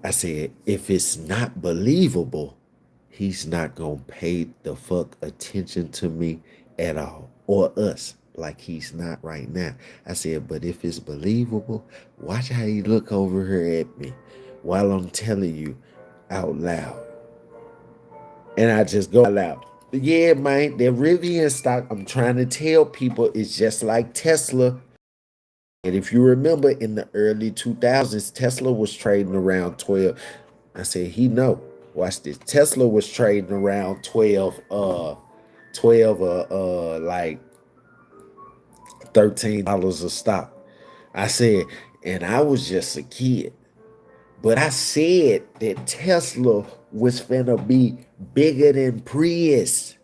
I said, if it's not believable, he's not gonna pay the fuck attention to me at all, or us. like he's not right now. I said, but if it's believable, watch how he look over here at me while I'm telling you out loud. And I just go out loud. Yeah, man, that Rivian stock, I'm trying to tell people, it's just like Tesla. And if you remember, in the early 2000s, Tesla was trading around 12. I said, he know. Watch this. Tesla was trading around 12, like $13 a stock. I said, and I was just a kid. But I said that Tesla was finna be bigger than Prius.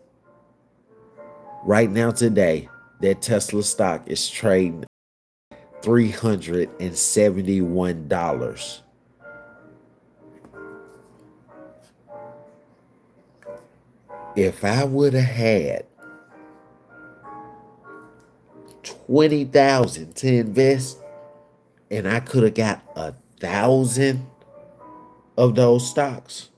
Right now today, that Tesla stock is trading $371. If I would have had 20,000 to invest and I could have got 1,000 of those stocks,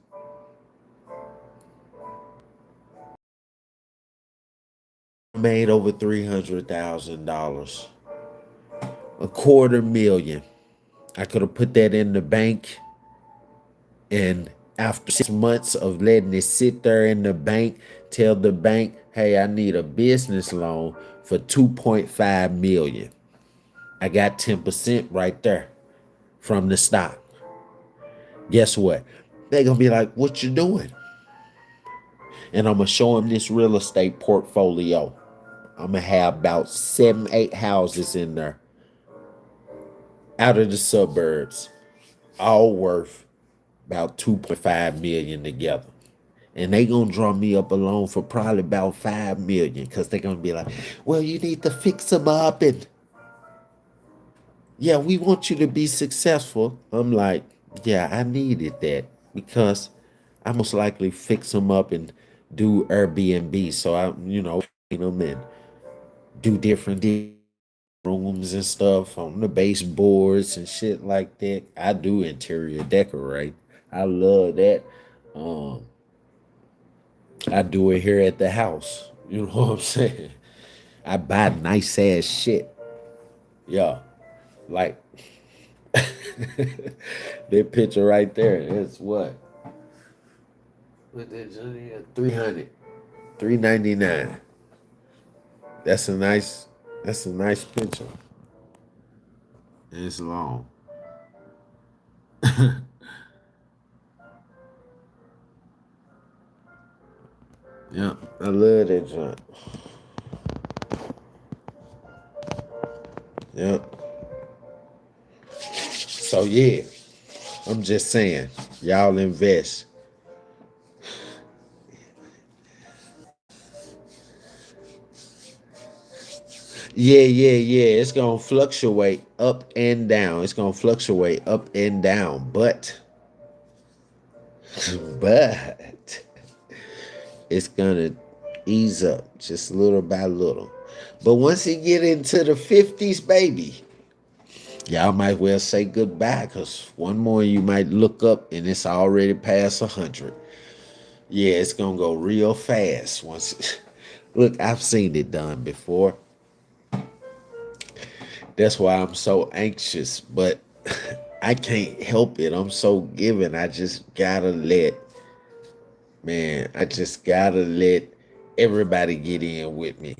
I made over $300,000. $250,000. I could have put that in the bank, and after 6 months of letting it sit there in the bank, tell the bank, hey, I need a business loan for $2.5 million. I got 10% right there from the stock. Guess what? They're gonna be like, what you doing? And I'm gonna show them this real estate portfolio. I'm gonna have about 7, 8 houses in there out of the suburbs, all worth about $2.5 million together. And they gonna draw me up a loan for probably about $5 million, because they're gonna be like, well, you need to fix them up, and yeah, we want you to be successful. I'm like, yeah, I needed that, because I most likely fix them up and do Airbnb. So I, clean them and do different rooms and stuff on the baseboards and shit like that. I do interior decorate. I love that. I do it here at the house. You know what I'm saying? I buy nice ass shit. Yeah. Like that picture right there. It's what? What that Johnny at? $399. That's a nice picture. It's long. Yeah, I love that joint. Yeah. So yeah, I'm just saying, y'all invest. Yeah. It's gonna fluctuate up and down. It's gonna fluctuate up and down, but it's gonna ease up just little by little. But once you get into the 50s, baby, y'all might well say goodbye, because one more you might look up and it's already past 100. Yeah, it's gonna go real fast once. Look, I've seen it done before. That's why I'm so anxious, but I can't help it. I'm so giving. I just gotta let everybody get in with me.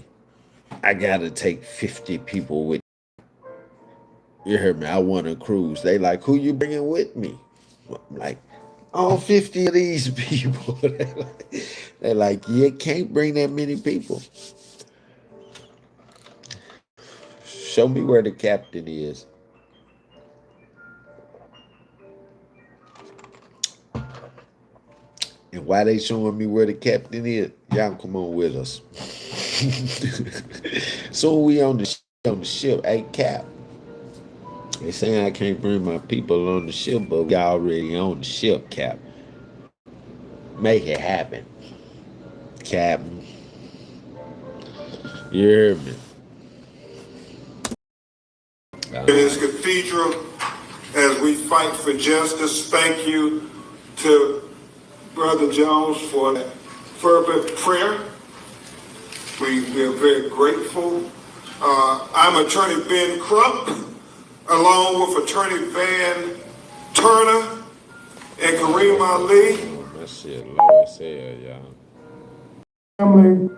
I gotta take 50 people with me. You heard me? I want a cruise. They like, who you bringing with me? I'm like, all 50 of these people. They're like, you can't bring that many people. Show me where the captain is. And why they showing me where the captain is? Y'all come on with us. So we on the ship. Hey, Cap. They saying I can't bring my people on the ship, but we already on the ship, Cap. Make it happen, Captain. You hear me? In this cathedral, as we fight for justice, thank you to Brother Jones for that fervent prayer. We are very grateful I'm Attorney Ben Crump, along with Attorney Van Turner and Kareem Ali. That shit low as hell, y'all. Family,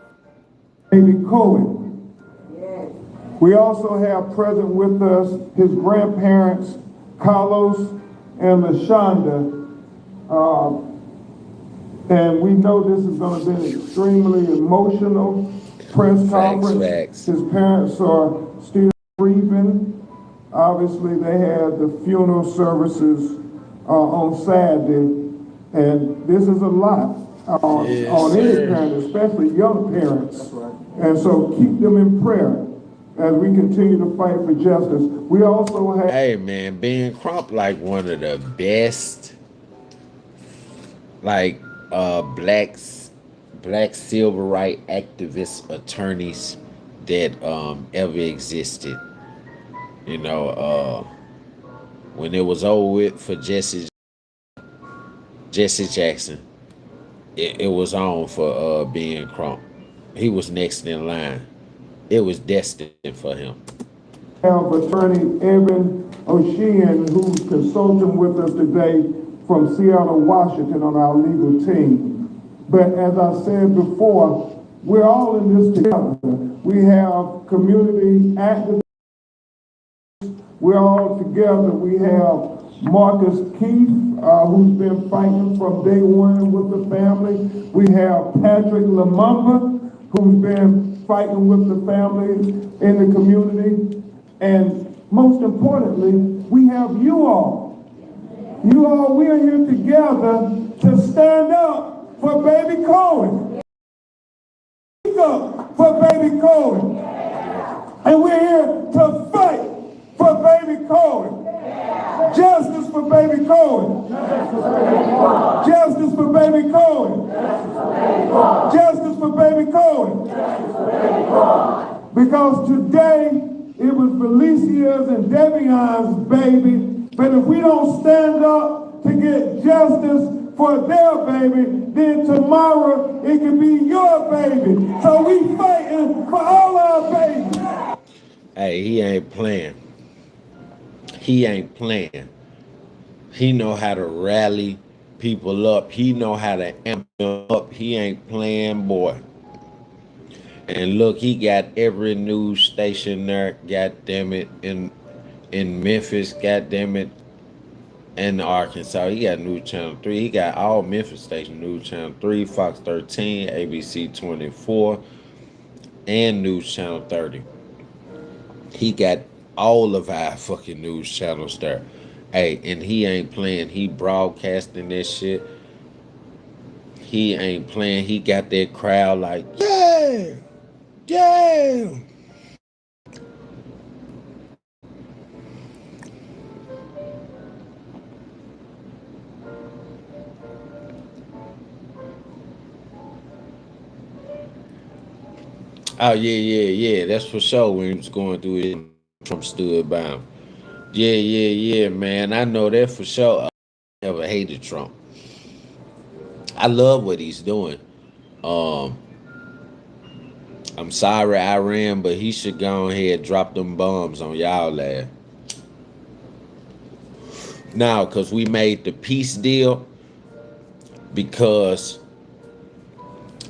baby Kohen. We also have present with us his grandparents, Carlos and LaShonda. And we know this is going to be an extremely emotional press conference. Facts. His parents are still grieving. Obviously, they had the funeral services on Saturday, and this is a lot on any parent, especially young parents. And so keep them in prayer as we continue to fight for justice. We also have... Hey, man, Ben Crump, like one of the best, like, black civil rights activist attorneys that ever existed. You know, when it was over with for Jesse Jackson, it was on for Ben Crump. He was next in line. It was destined for him. Have Attorney Evan O'Sheehan, who's consulting with us today from Seattle, Washington, on our legal team. But as I said before, we're all in this together. We have community activists. We're all together. We have Marcus Keith, who's been fighting from day one with the family. We have Patrick Lumumba, who's been fighting with the family in the community. And most importantly, we have you all. You all, we are here together to stand up for baby Kohen. Speak up for baby Kohen. And we're here to fight for baby Kohen. Justice for baby Kohen. Justice for baby Kohen. Justice for baby Kohen. Because today it was Felicia's and Devion's baby. But if we don't stand up to get justice for their baby, then tomorrow it can be your baby. So we fighting for all our babies. Hey, he ain't playing. He ain't playing. He know how to rally people up. He know how to amp them up. He ain't playing, boy. And look, he got every news station there, goddamn it, in Memphis, goddamn it, and Arkansas. He got News Channel 3. He got all Memphis stations, News Channel 3, Fox 13, ABC 24, and News Channel 30. He got all of our fucking news channels there. Hey, and he ain't playing. He broadcasting this shit. He ain't playing. He got that crowd like, yeah, yeah. Oh, yeah. That's for sure when he was going through it. Trump stood by him. Yeah, man. I know that for sure. I never hated Trump. I love what he's doing. I'm sorry, Iran, but he should go ahead and drop them bombs on y'all ass. Now, because we made the peace deal, because,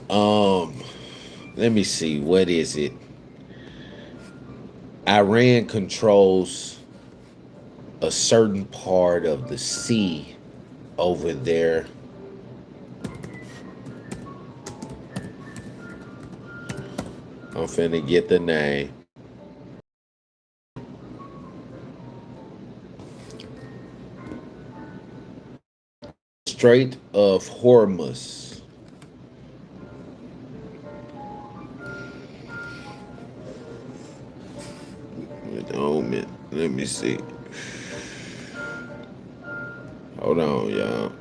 let me see, what is it? Iran controls a certain part of the sea over there. I'm finna get the name. Strait of Hormuz. Let me see. Hold on, y'all.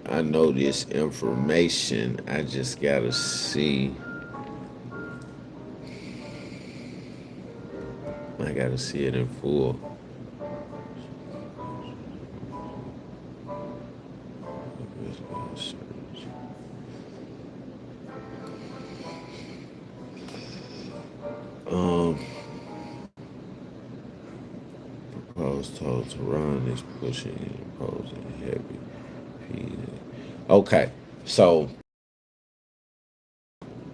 I know this information. I just gotta see. I gotta see it in full. told Tehran is pushing and imposing heavy. Okay, so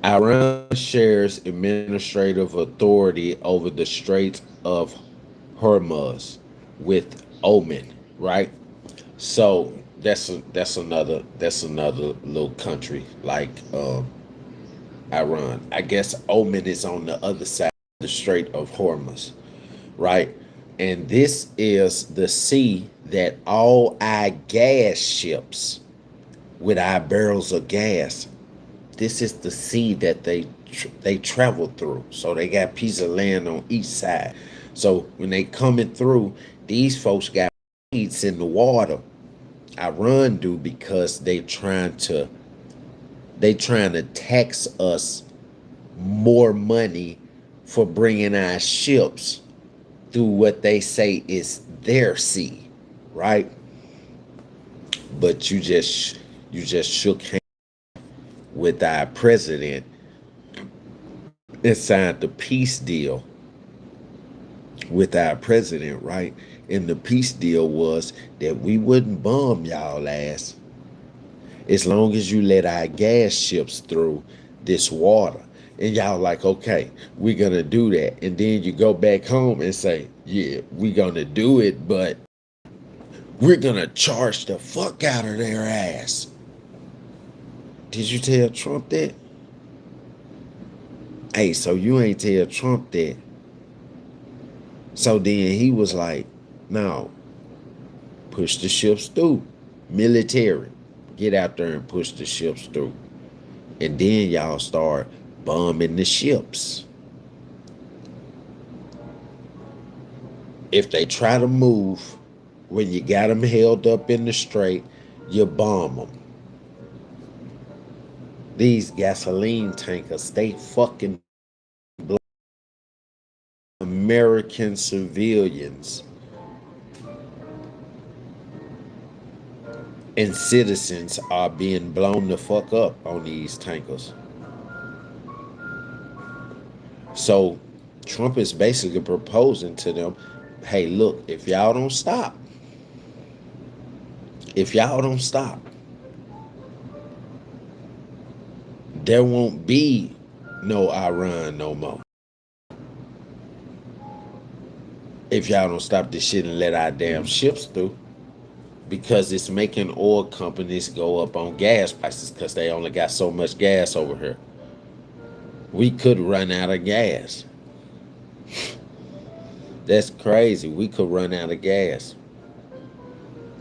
Iran shares administrative authority over the Strait of Hormuz with Oman, right? So that's another little country like Iran. I guess Oman is on the other side of the Strait of Hormuz, right? And this is the sea that all our gas ships with our barrels of gas, this is the sea that they travel through. So they got a piece of land on each side. So when they coming through, these folks got seeds in the water. Iran do because they trying to tax us more money for bringing our ships through what they say is their sea, right? But you just shook hands with our president and signed the peace deal with our president, right? And the peace deal was that we wouldn't bomb y'all ass as long as you let our gas ships through this water. And y'all like, okay, we're gonna do that. And then you go back home and say, yeah, we're gonna do it, but we're gonna charge the fuck out of their ass. Did you tell Trump that? Hey, so you ain't tell Trump that. So then he was like, no, push the ships through. Military, get out there and push the ships through. And then y'all start bombing the ships. If they try to move when you got them held up in the strait, you bomb them. These gasoline tankers, they fucking blow American civilians and citizens are being blown the fuck up on these tankers. So Trump is basically proposing to them, hey, look, if y'all don't stop, there won't be no Iran no more. If y'all don't stop this shit and let our damn ships through, because it's making oil companies go up on gas prices because they only got so much gas over here. We could run out of gas. That's crazy. We could run out of gas.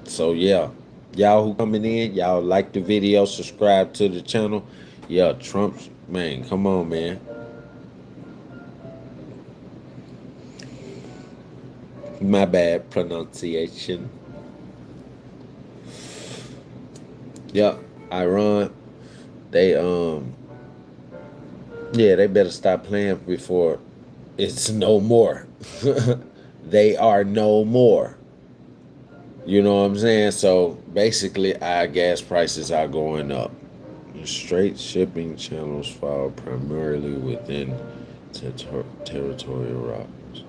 So yeah, y'all who coming in, y'all like the video, subscribe to the channel. Yeah, Trump's, man, come on, man. My bad pronunciation. Yeah, Iran, they they better stop playing before it's no more. They are no more. You know what I'm saying? So basically our gas prices are going up. Straight shipping channels fall primarily within territorial routes,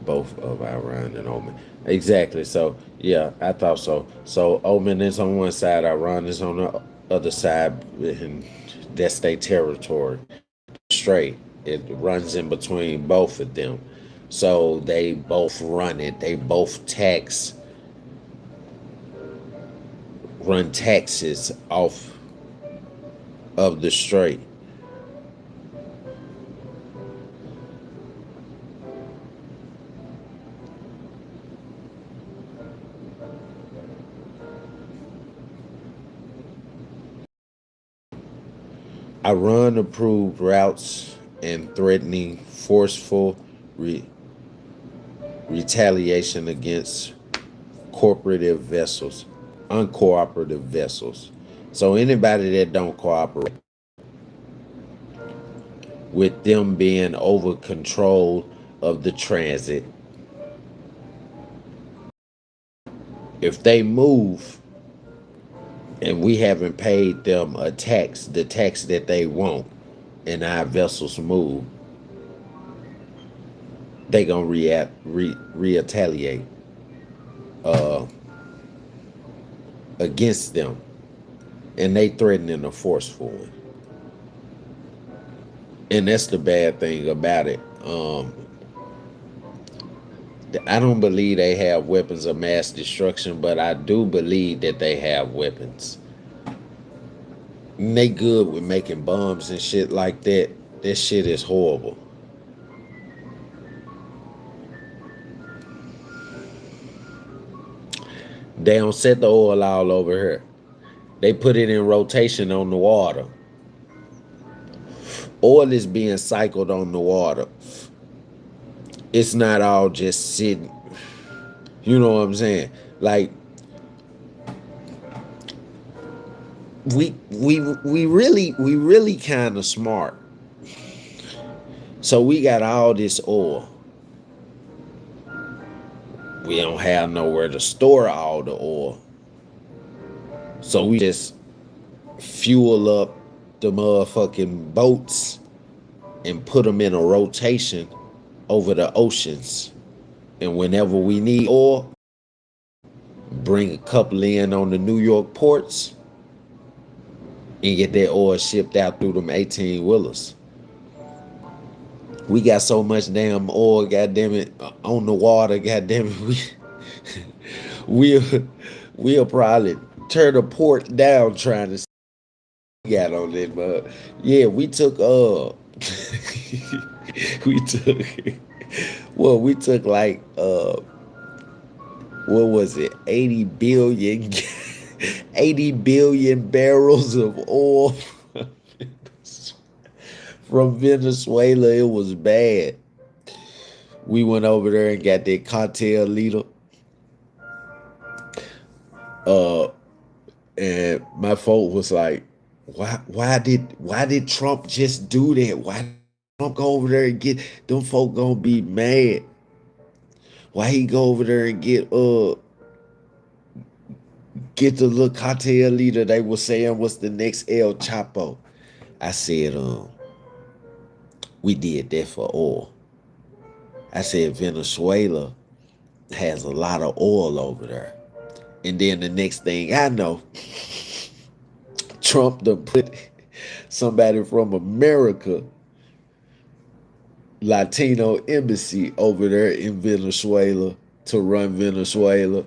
both of Iran and Oman. Exactly. So yeah, I thought so. So Oman is on one side, Iran is on the other side, and that's their territory. Straight. It runs in between both of them. So they both run it. They both run taxes off of the strait. Iran approved routes and threatening forceful retaliation against uncooperative vessels. So anybody that don't cooperate, with them being over control of the transit, if they move and we haven't paid them a tax, the tax that they want, and our vessels move, they gonna retaliate. against them, and they threatening to force for it. And that's the bad thing about it. I don't believe they have weapons of mass destruction, but I do believe that they have weapons. And they good with making bombs and shit like that. That shit is horrible. They don't set the oil all over here. They put it in rotation on the water. Oil is being cycled on the water. It's not all just sitting. You know what I'm saying? Like, we really kind of smart. So we got all this oil. We don't have nowhere to store all the oil. So we just fuel up the motherfucking boats and put them in a rotation over the oceans. And whenever we need oil, bring a couple in on the New York ports and get that oil shipped out through them 18-wheelers. We got so much damn oil, goddamn it, on the water, goddamn it. We'll probably turn the port down trying to got on it, but yeah, we took we took like what was it, 80 billion 80 billion barrels of oil from Venezuela. It was bad. We went over there and got that cartel leader. And my folk was like, why did Trump just do that? Why did Trump go over there and get them folk gonna be mad? Why he go over there and get the little cartel leader they were saying was the next El Chapo? I said, we did that for oil. I said Venezuela has a lot of oil over there. And then the next thing I know, Trump done put somebody from America, Latino embassy over there in Venezuela to run Venezuela.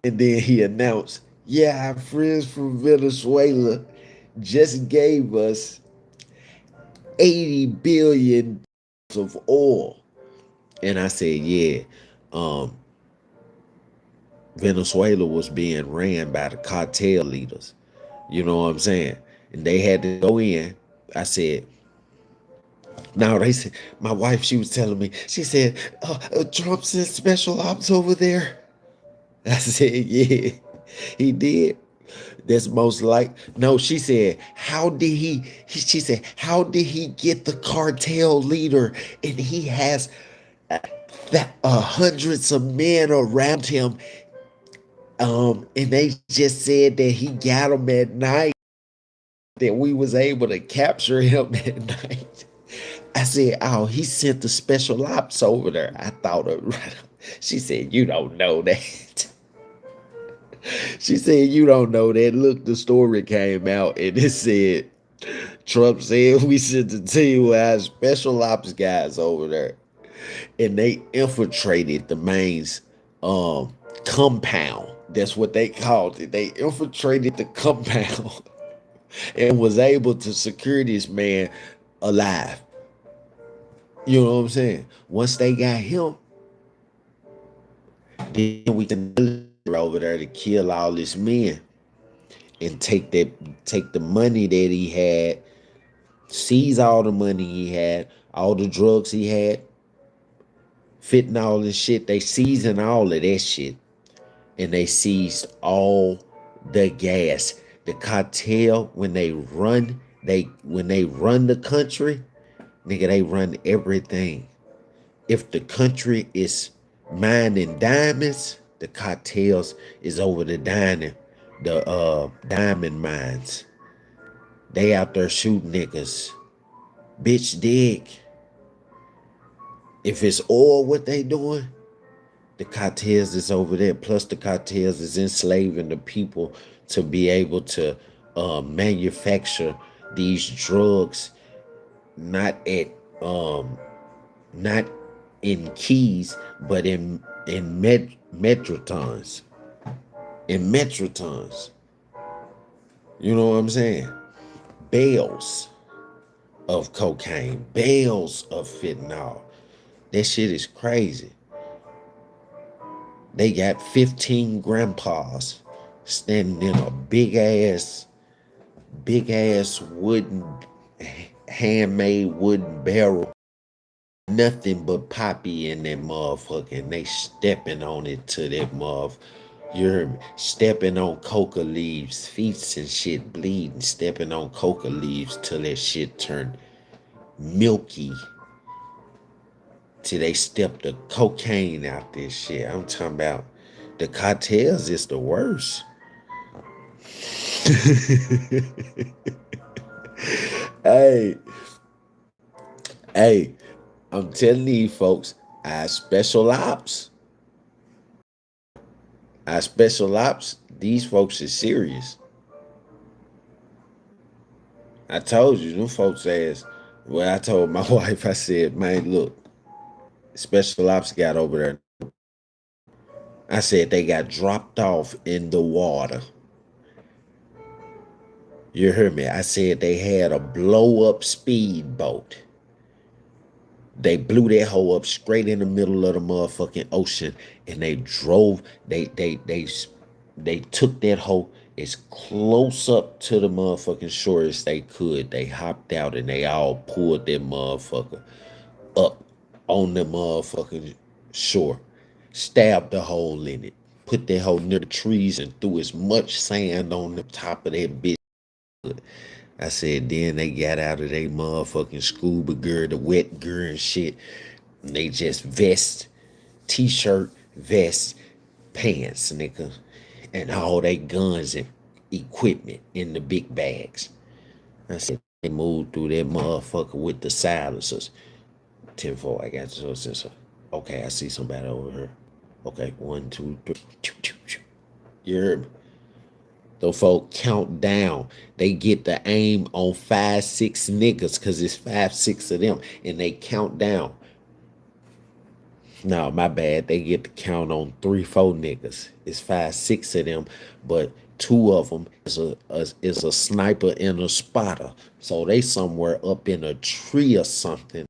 And then he announced, yeah, our friends from Venezuela just gave us 80 billion of oil. And I said, yeah, Venezuela was being ran by the cartel leaders. You know what I'm saying? And they had to go in. I said, now they said, my wife, she was telling me, she said, Trump sent special ops over there. I said, yeah, he did. That's most like, no, she said, she said, how did he get the cartel leader and he has hundreds of men around him? And they just said that he got him at night, that we was able to capture him at night. I said, oh, he sent the special ops over there. I thought of, she said, you don't know that. She said, you don't know that. Look, the story came out and it said, Trump said we sent the team with our special ops guys over there. And they infiltrated the main's compound. That's what they called it. They infiltrated the compound and was able to secure this man alive. You know what I'm saying? Once they got him, then we can over there to kill all these men and take the money that he had, seize all the money he had, all the drugs he had, fentanyl and shit. They seizing all of that shit. And they seized all the gas. The cartel, when they run the country, nigga, they run everything. If the country is mining diamonds, the cartels is over the diamond mines. They out there shooting niggas. Bitch dig. If it's oil what they doing, The cartels is over there. Plus the cartels is enslaving the people to be able to manufacture these drugs, not at not in keys, but in metrotons. In metrotons. You know what I'm saying? Bales of cocaine, bales of fentanyl. That shit is crazy. They got 15 grandpas standing in a big ass wooden, handmade wooden barrel. Nothing but poppy in that motherfucker, and they stepping on it to that motherfucker. You heard me? Stepping on coca leaves, feet and shit bleeding, stepping on coca leaves till that shit turned milky. Till they step the cocaine out this shit. I'm talking about the cartels is the worst. Hey, I'm telling you folks, our special ops, these folks is serious. I told you, them folks asked, well, I told my wife, I said, man, look, special ops got over there. I said they got dropped off in the water. You heard me? I said they had a blow-up speedboat. They blew that hoe up straight in the middle of the motherfucking ocean, and they drove. They took that hoe as close up to the motherfucking shore as they could. They hopped out and they all pulled that motherfucker up on the motherfucking shore, stabbed a hole in it, put that hole near the trees, and threw as much sand on the top of that bitch. I said, then they got out of their motherfucking scuba gear, the wet gear and shit. And they just vest, t-shirt, vest, pants, nigga, and all they guns and equipment in the big bags. I said, they moved through that motherfucker with the silencers. 10-4, I got the sensor. Okay, I see somebody over here. Okay, 1, 2, 3. You heard me? Those folk count down. They get the aim on 5, 6 niggas because it's 5, 6 of them, and they count down. No, my bad. They get to count on 3, 4 niggas. It's 5, 6 of them, but 2 of them is a sniper and a spotter. So they somewhere up in a tree or something,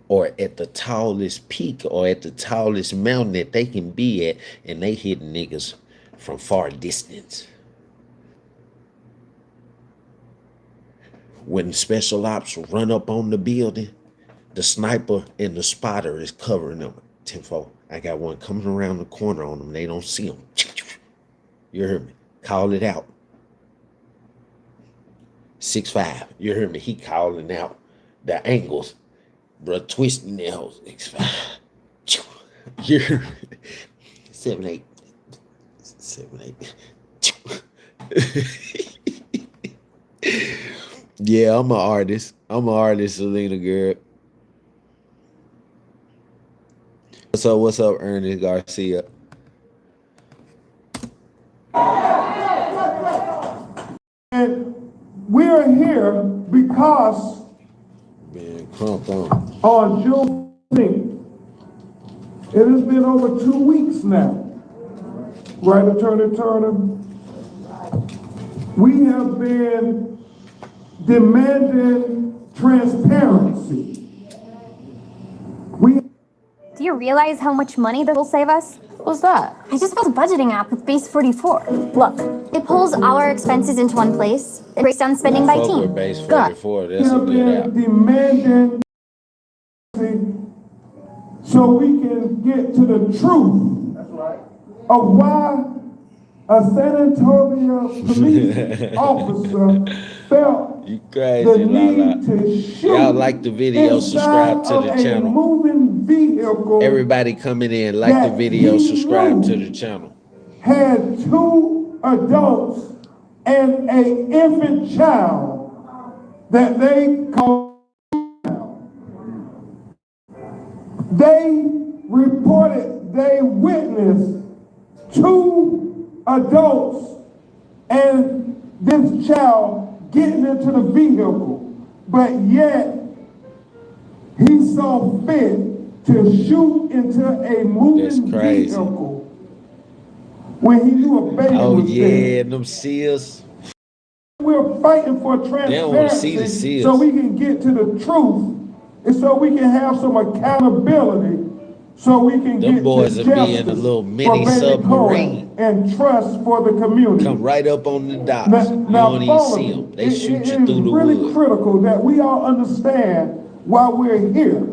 or at the tallest peak, or at the tallest mountain that they can be at, and they hit niggas from far distance. When special ops run up on the building, the sniper and the spotter is covering them. 10-4. I got one coming around the corner on them. They don't see them. You heard me? Call it out. 6-5. You heard me? He calling out the angles. Bruh, twisting their hoes. 6-5. You heard me? 7-8. 7-8. Yeah, I'm an artist. Selena girl. What's up, Ernest Garcia? And we're here because Man, Crump on June 15th, it has been over 2 weeks now. Right, Attorney Turner? We have been demanding transparency. Do you realize how much money that will save us? What's that? I just built a budgeting app with Base 44. Look, it pulls all our expenses into one place. It breaks down spending by team. Base 44, that's a We good have app. been demanding so we can get to the truth of why a Senatobia police officer felt You crazy, the Lala. need to shoot. Y'all like the video, subscribe to the inside of a channel. moving vehicle. Everybody coming in, like the video, subscribe to the channel. Had 2 adults and an infant child that they called. They reported they witnessed two adults and this child getting into the vehicle, but yet he saw fit to shoot into a moving vehicle when he knew a baby was yeah, them seals. We're fighting for They don't want to see the transparency seals. so we can get to the truth and so we can have some accountability so we can Them get boys to will be in a justice little for mini baby submarine. Cohen and trust for the community. Come right up on the docks. Now, You now don't even follow see me. them. They It shoot you is through the really wood. critical that we all understand why we're here.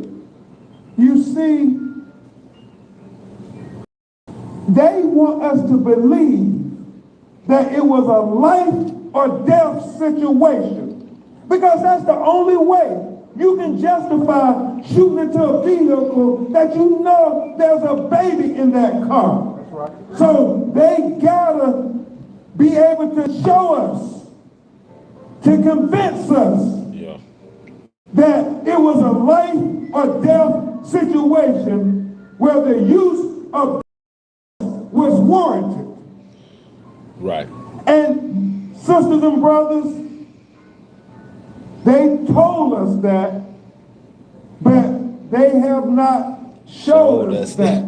You see, they want us to believe that it was a life or death situation, because that's the only way you can justify shooting into a vehicle that you know there's a baby in that car. That's right. So they gotta be able to show us, to convince us that it was a life or death situation where the use of was warranted. Right. And sisters and brothers, they told us that, but they have not showed us that.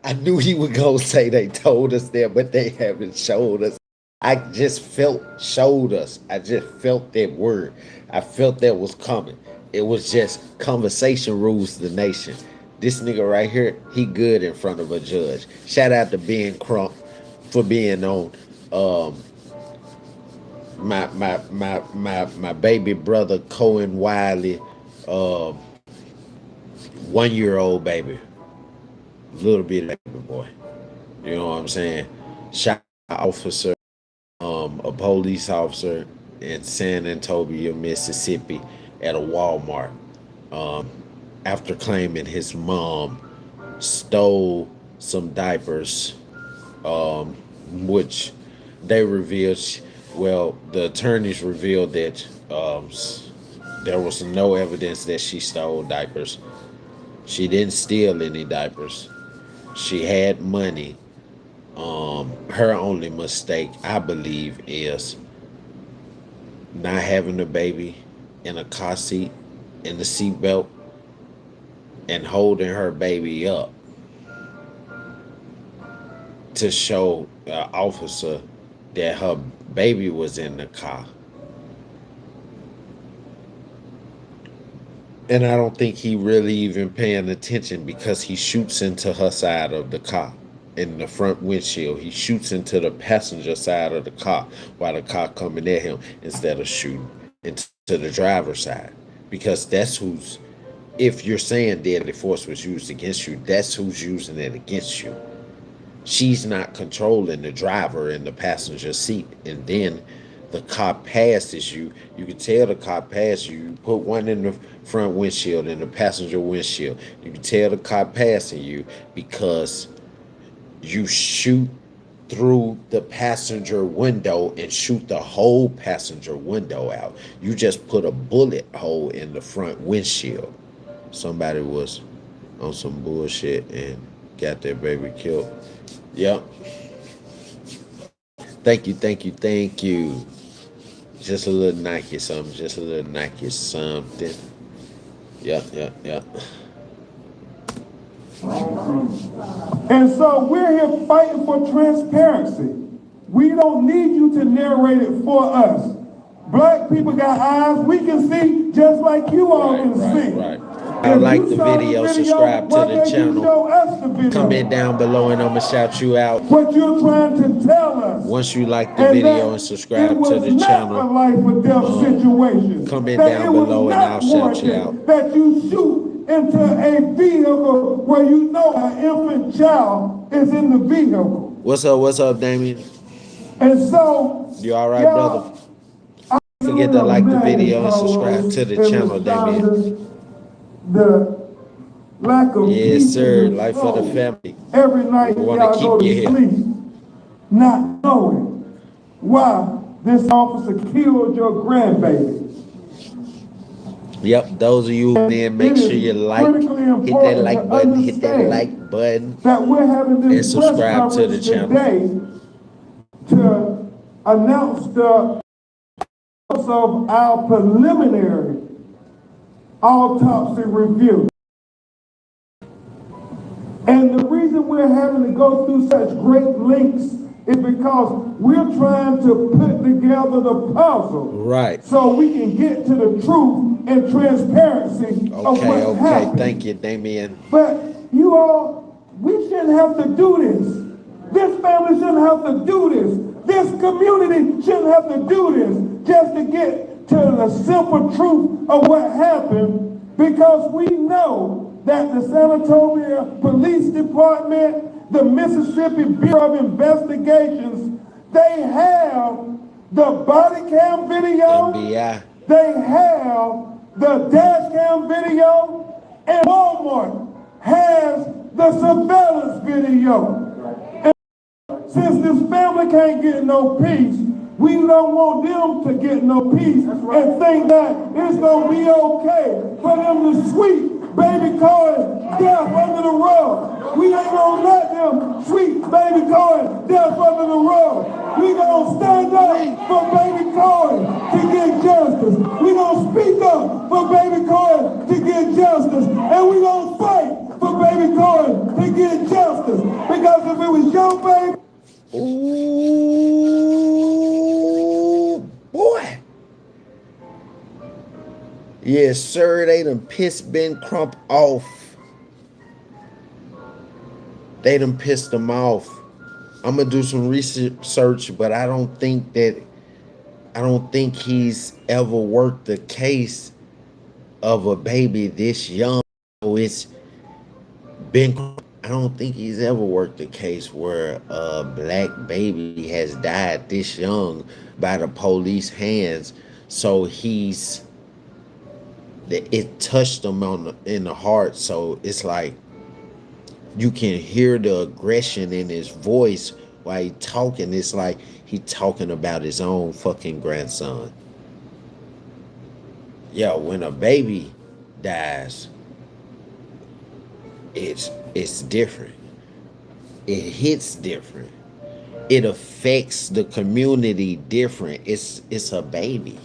I knew he would go say they told us that, but they haven't showed us. I just felt showed us. I just felt that word. I felt that was coming. It was just conversation rules the nation. This nigga right here, he good in front of a judge. Shout out to Ben Crump for being on my baby brother Kohen Wiley, 1-year-old baby, little bit baby boy. You know what I'm saying? Shot officer, a police officer in Senatobia, Mississippi, at a Walmart, after claiming his mom stole some diapers, which they revealed. Well, the attorneys revealed that there was no evidence that she stole diapers. She didn't steal any diapers. She had money. Her only mistake, I believe, is not having a baby in a car seat, in the seatbelt, and holding her baby up to show the officer that her baby was in the car. And I don't think he really even paying attention, because he shoots into her side of the car, in the front windshield. He shoots into the passenger side of the car while the car coming at him, instead of shooting into the driver's side. Because that's who's, if you're saying deadly force was used against you, that's who's using it against you. She's not controlling the driver in the passenger seat, and then the car passes you. You can tell the car passed you. You put one in the front windshield and the passenger windshield. You can tell the car passing you because you shoot through the passenger window and shoot the whole passenger window out. You just put a bullet hole in the front windshield. Somebody was on some bullshit and got their baby killed. Yep. Thank you. Just a little Nike something. Just a little Nike something. Yep. And so we're here fighting for transparency. We don't need you to narrate it for us. Black people got eyes. We can see just like you all can see. Right. I like the video, subscribe to the channel. Comment down below and I'm going to shout you out. What you're trying to tell us. Once you like the video and subscribe to the channel, a life or death situation. comment down below and I'll shout you out. That you shoot into a vehicle where you know an infant child is in the vehicle. What's up, Damien? And so, you all right, brother? Don't forget to like the video and subscribe to the channel, Damien. The lack of yes, sir. Life for the family. Every night we y'all go to sleep, not knowing why this officer killed your grandbaby. Yep, those of you who did, make sure you like, hit that like button, hit that like button, that we're having and this press subscribe to the conference channel. today to announce the results of our preliminary autopsy review. And the reason we're having to go through such great lengths is because we're trying to put together the puzzle. Right. So we can get to the truth and transparency of what happened. Thank you, Damien. But you all, we shouldn't have to do this. This family shouldn't have to do this. This community shouldn't have to do this just to get to the simple truth of what happened, because we know that the Senatobia Police Department, the Mississippi Bureau of Investigations, they have the body cam video, FBI. they have the dash cam video, and Walmart has the surveillance video. And since this family can't get no peace, we don't want them to get no peace and think that it's gonna be okay for them to sweep baby Cohen death under the rug. We ain't gonna let them sweep baby Cohen death under the rug. We gonna stand up for baby Cohen to get justice. We gonna speak up for baby Cohen to get justice. And we gonna fight for baby Cohen to get justice. Because if it was your baby, ooh, boy. Yes, sir, they done pissed Ben Crump off. They done pissed him off. I'm gonna do some research, but I don't think he's ever worked the case of a baby this young. So it's Ben Crump. I don't think he's ever worked a case where a black baby has died this young by the police hands. So it touched him in the heart. So it's like you can hear the aggression in his voice while he talking. It's like he talking about his own fucking grandson. Yo, when a baby dies, it's different. It hits different. It affects the community different. It's a baby.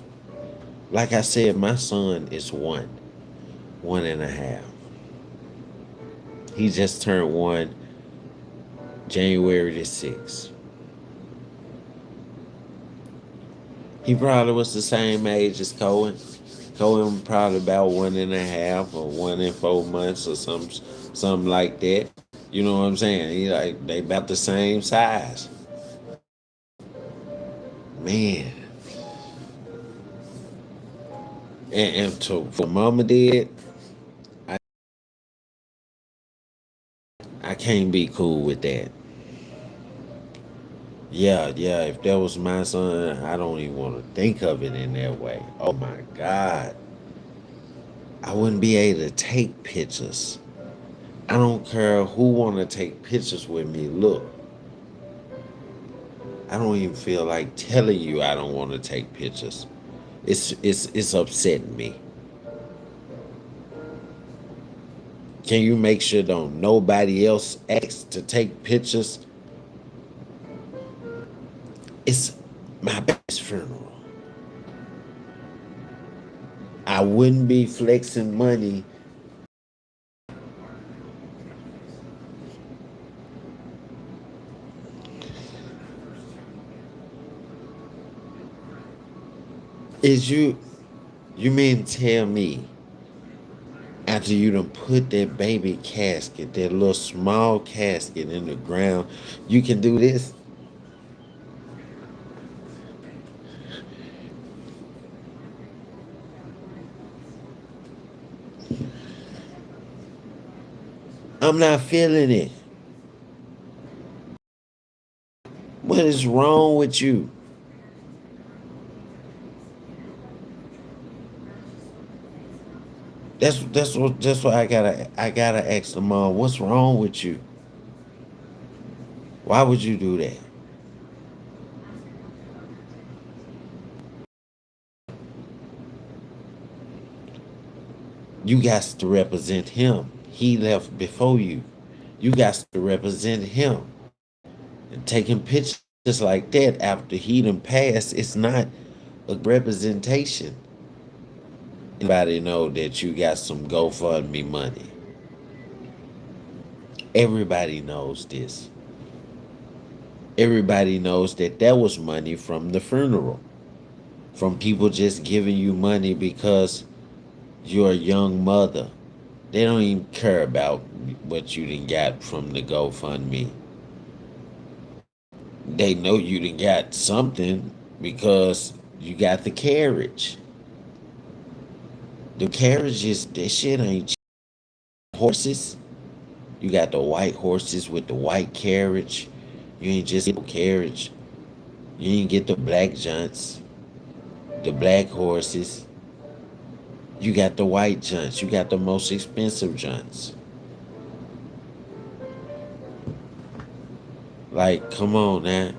Like I said, my son is 1.5. He just turned 1 January the 6th. He probably was the same age as Cohen. Cohen probably about 1.5 or 1 and 4 months or something like that. You know what I'm saying? They about the same size. Man. And to what mama did, I can't be cool with that. Yeah, if that was my son, I don't even want to think of it in that way. Oh my God. I wouldn't be able to take pictures. I don't care who want to take pictures with me. Look, I don't even feel like telling you I don't want to take pictures. It's upsetting me. Can you make sure don't nobody else asks to take pictures? It's my best funeral. I wouldn't be flexing money. You mean tell me after you done put that baby casket, that little small casket in the ground, you can do this? I'm not feeling it. What is wrong with you? That's what I gotta ask the mom. What's wrong with you? Why would you do that? You got to represent him. He left before you. You got to represent him. And taking pictures like that after he done passed, it's not a representation. Anybody know that you got some GoFundMe money? Everybody knows this. Everybody knows that that was money from the funeral. From people just giving you money because you're a young mother. They don't even care about what you done got from the GoFundMe. They know you done got something because you got the carriage. The carriages, that shit ain't cheap. Horses. You got the white horses with the white carriage. You ain't just get the carriage. You ain't get the black junts, the black horses. You got the white junts. You got the most expensive junts. Like, come on now.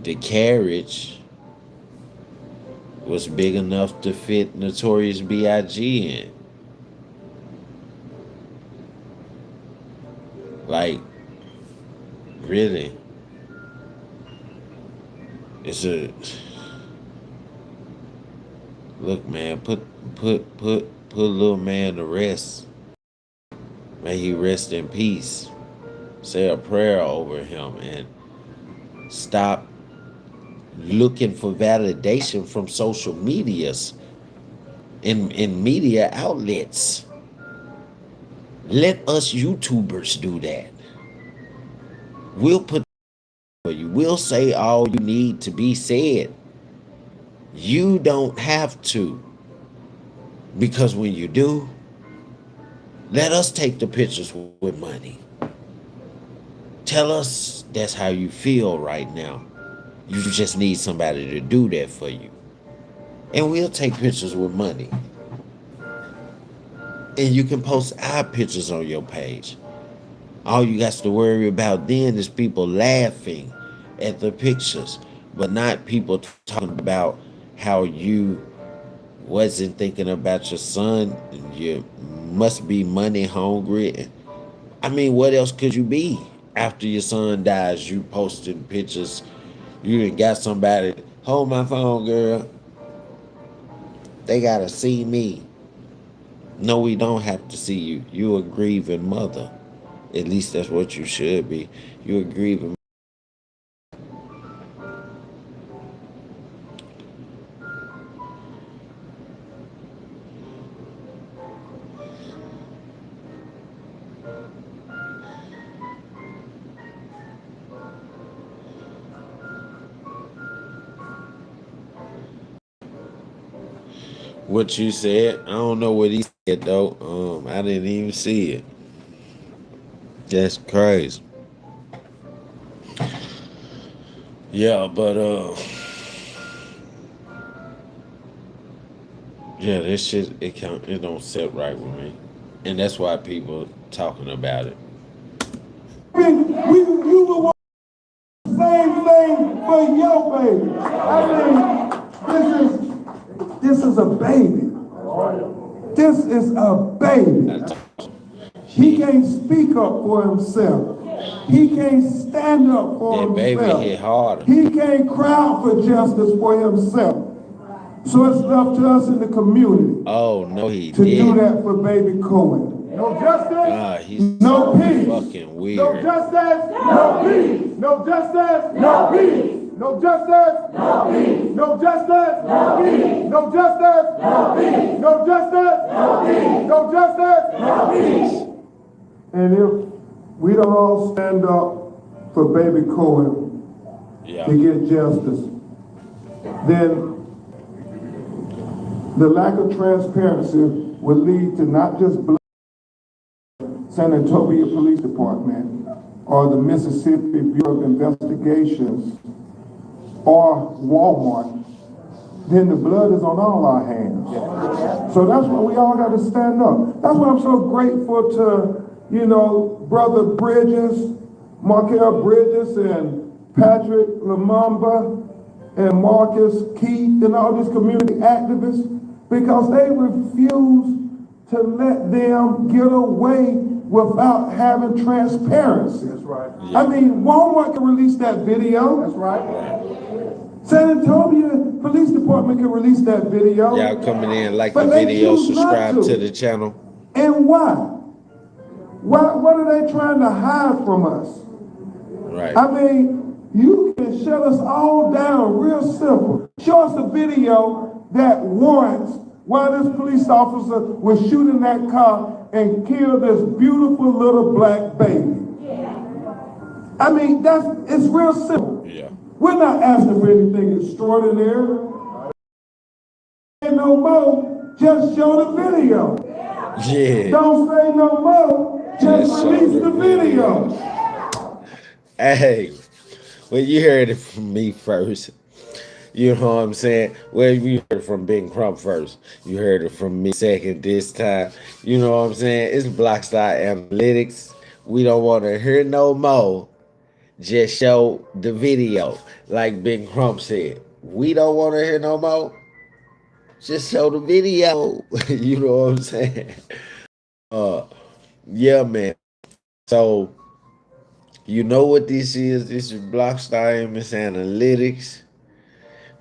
The carriage was big enough to fit Notorious B.I.G. in. Like, really. It's a look, man, put little man to rest. May he rest in peace. Say a prayer over him and stop looking for validation from social medias in media outlets. Let us YouTubers do that. We'll put for you. We'll say all you need to be said. You don't have to. Because when you do, let us take the pictures with money. Tell us that's how you feel right now. You just need somebody to do that for you. And we'll take pictures with money. And you can post our pictures on your page. All you got to worry about then is people laughing at the pictures, but not people talking about how you wasn't thinking about your son. You must be money hungry. I mean, what else could you be? After your son dies, you posted pictures. You done got somebody, hold my phone, girl. They gotta see me. No, we don't have to see you. You a grieving mother. At least that's what you should be. You a grieving. What you said, I don't know what he said though. I didn't even see it. That's crazy. Yeah, but yeah, this shit it don't sit right with me, and that's why people talking about it. You would want the same thing for your baby. I mean, this is a baby. This is a baby. He can't speak up for himself. He can't stand up for himself. Baby hit harder. He can't cry for justice for himself. So it's up to us in the community. Oh no, he to did. do that for baby Cohen. No justice. He's no peace. Fucking weird. No justice. No peace. No justice. No peace. No justice. No peace. No justice. No peace. No justice. No peace. No justice. No peace. No justice. No peace. And if we don't all stand up for baby Cohen to get justice, then the lack of transparency will lead to not just Senatobia Police Department or the Mississippi Bureau of Investigations or Walmart, then the blood is on all our hands. So that's why we all got to stand up. That's why I'm so grateful to, Brother Bridges, Markel Bridges, and Patrick Lumumba, and Marcus, Keith, and all these community activists, because they refuse to let them get away without having transparency. That's right. Yeah. I mean, Walmart can release that video. That's right. Senatobia Police Department can release that video. Y'all coming in, like But the they video, choose not subscribe to the channel. And why? What are they trying to hide from us? Right. I mean, you can shut us all down real simple. Show us a video that warrants why this police officer was shooting that car and killed this beautiful little black baby. I mean, it's real simple. Yeah. We're not asking for anything extraordinary. Ain't no more, just show the video. Yeah. Don't say no more, just release the video. Hey, well, you heard it from me first. You know what I'm saying? Well, you heard it from Big Crump first. You heard it from me second this time. You know what I'm saying? It's Blocstarr Analytics. We don't want to hear no more. Just show the video. Like Big Crump said. We don't want to hear no more. Just show the video. You know what I'm saying? Yeah, man. So, you know what this is? This is Blocstarr Imis Analytics.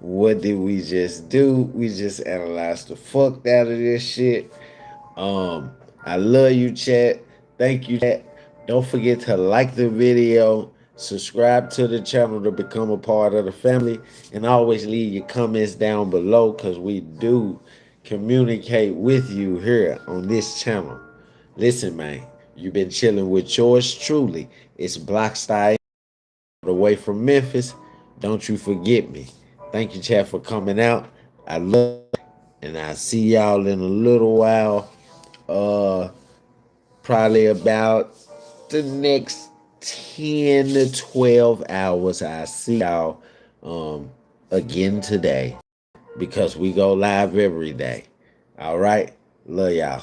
What did we just do? We just analyzed the fuck out of this shit. I love you, chat. Thank you, chat. Don't forget to like the video, subscribe to the channel to become a part of the family, and always leave your comments down below, because we do communicate with you here on this channel. Listen, man, you've been chilling with yours truly. It's Blocstarr away from Memphis. Don't you forget me. Thank you, chat, for coming out. I love it, and I'll see y'all in a little while. Probably about the next 10 to 12 hours. I'll see y'all again today, because we go live every day. All right? Love y'all.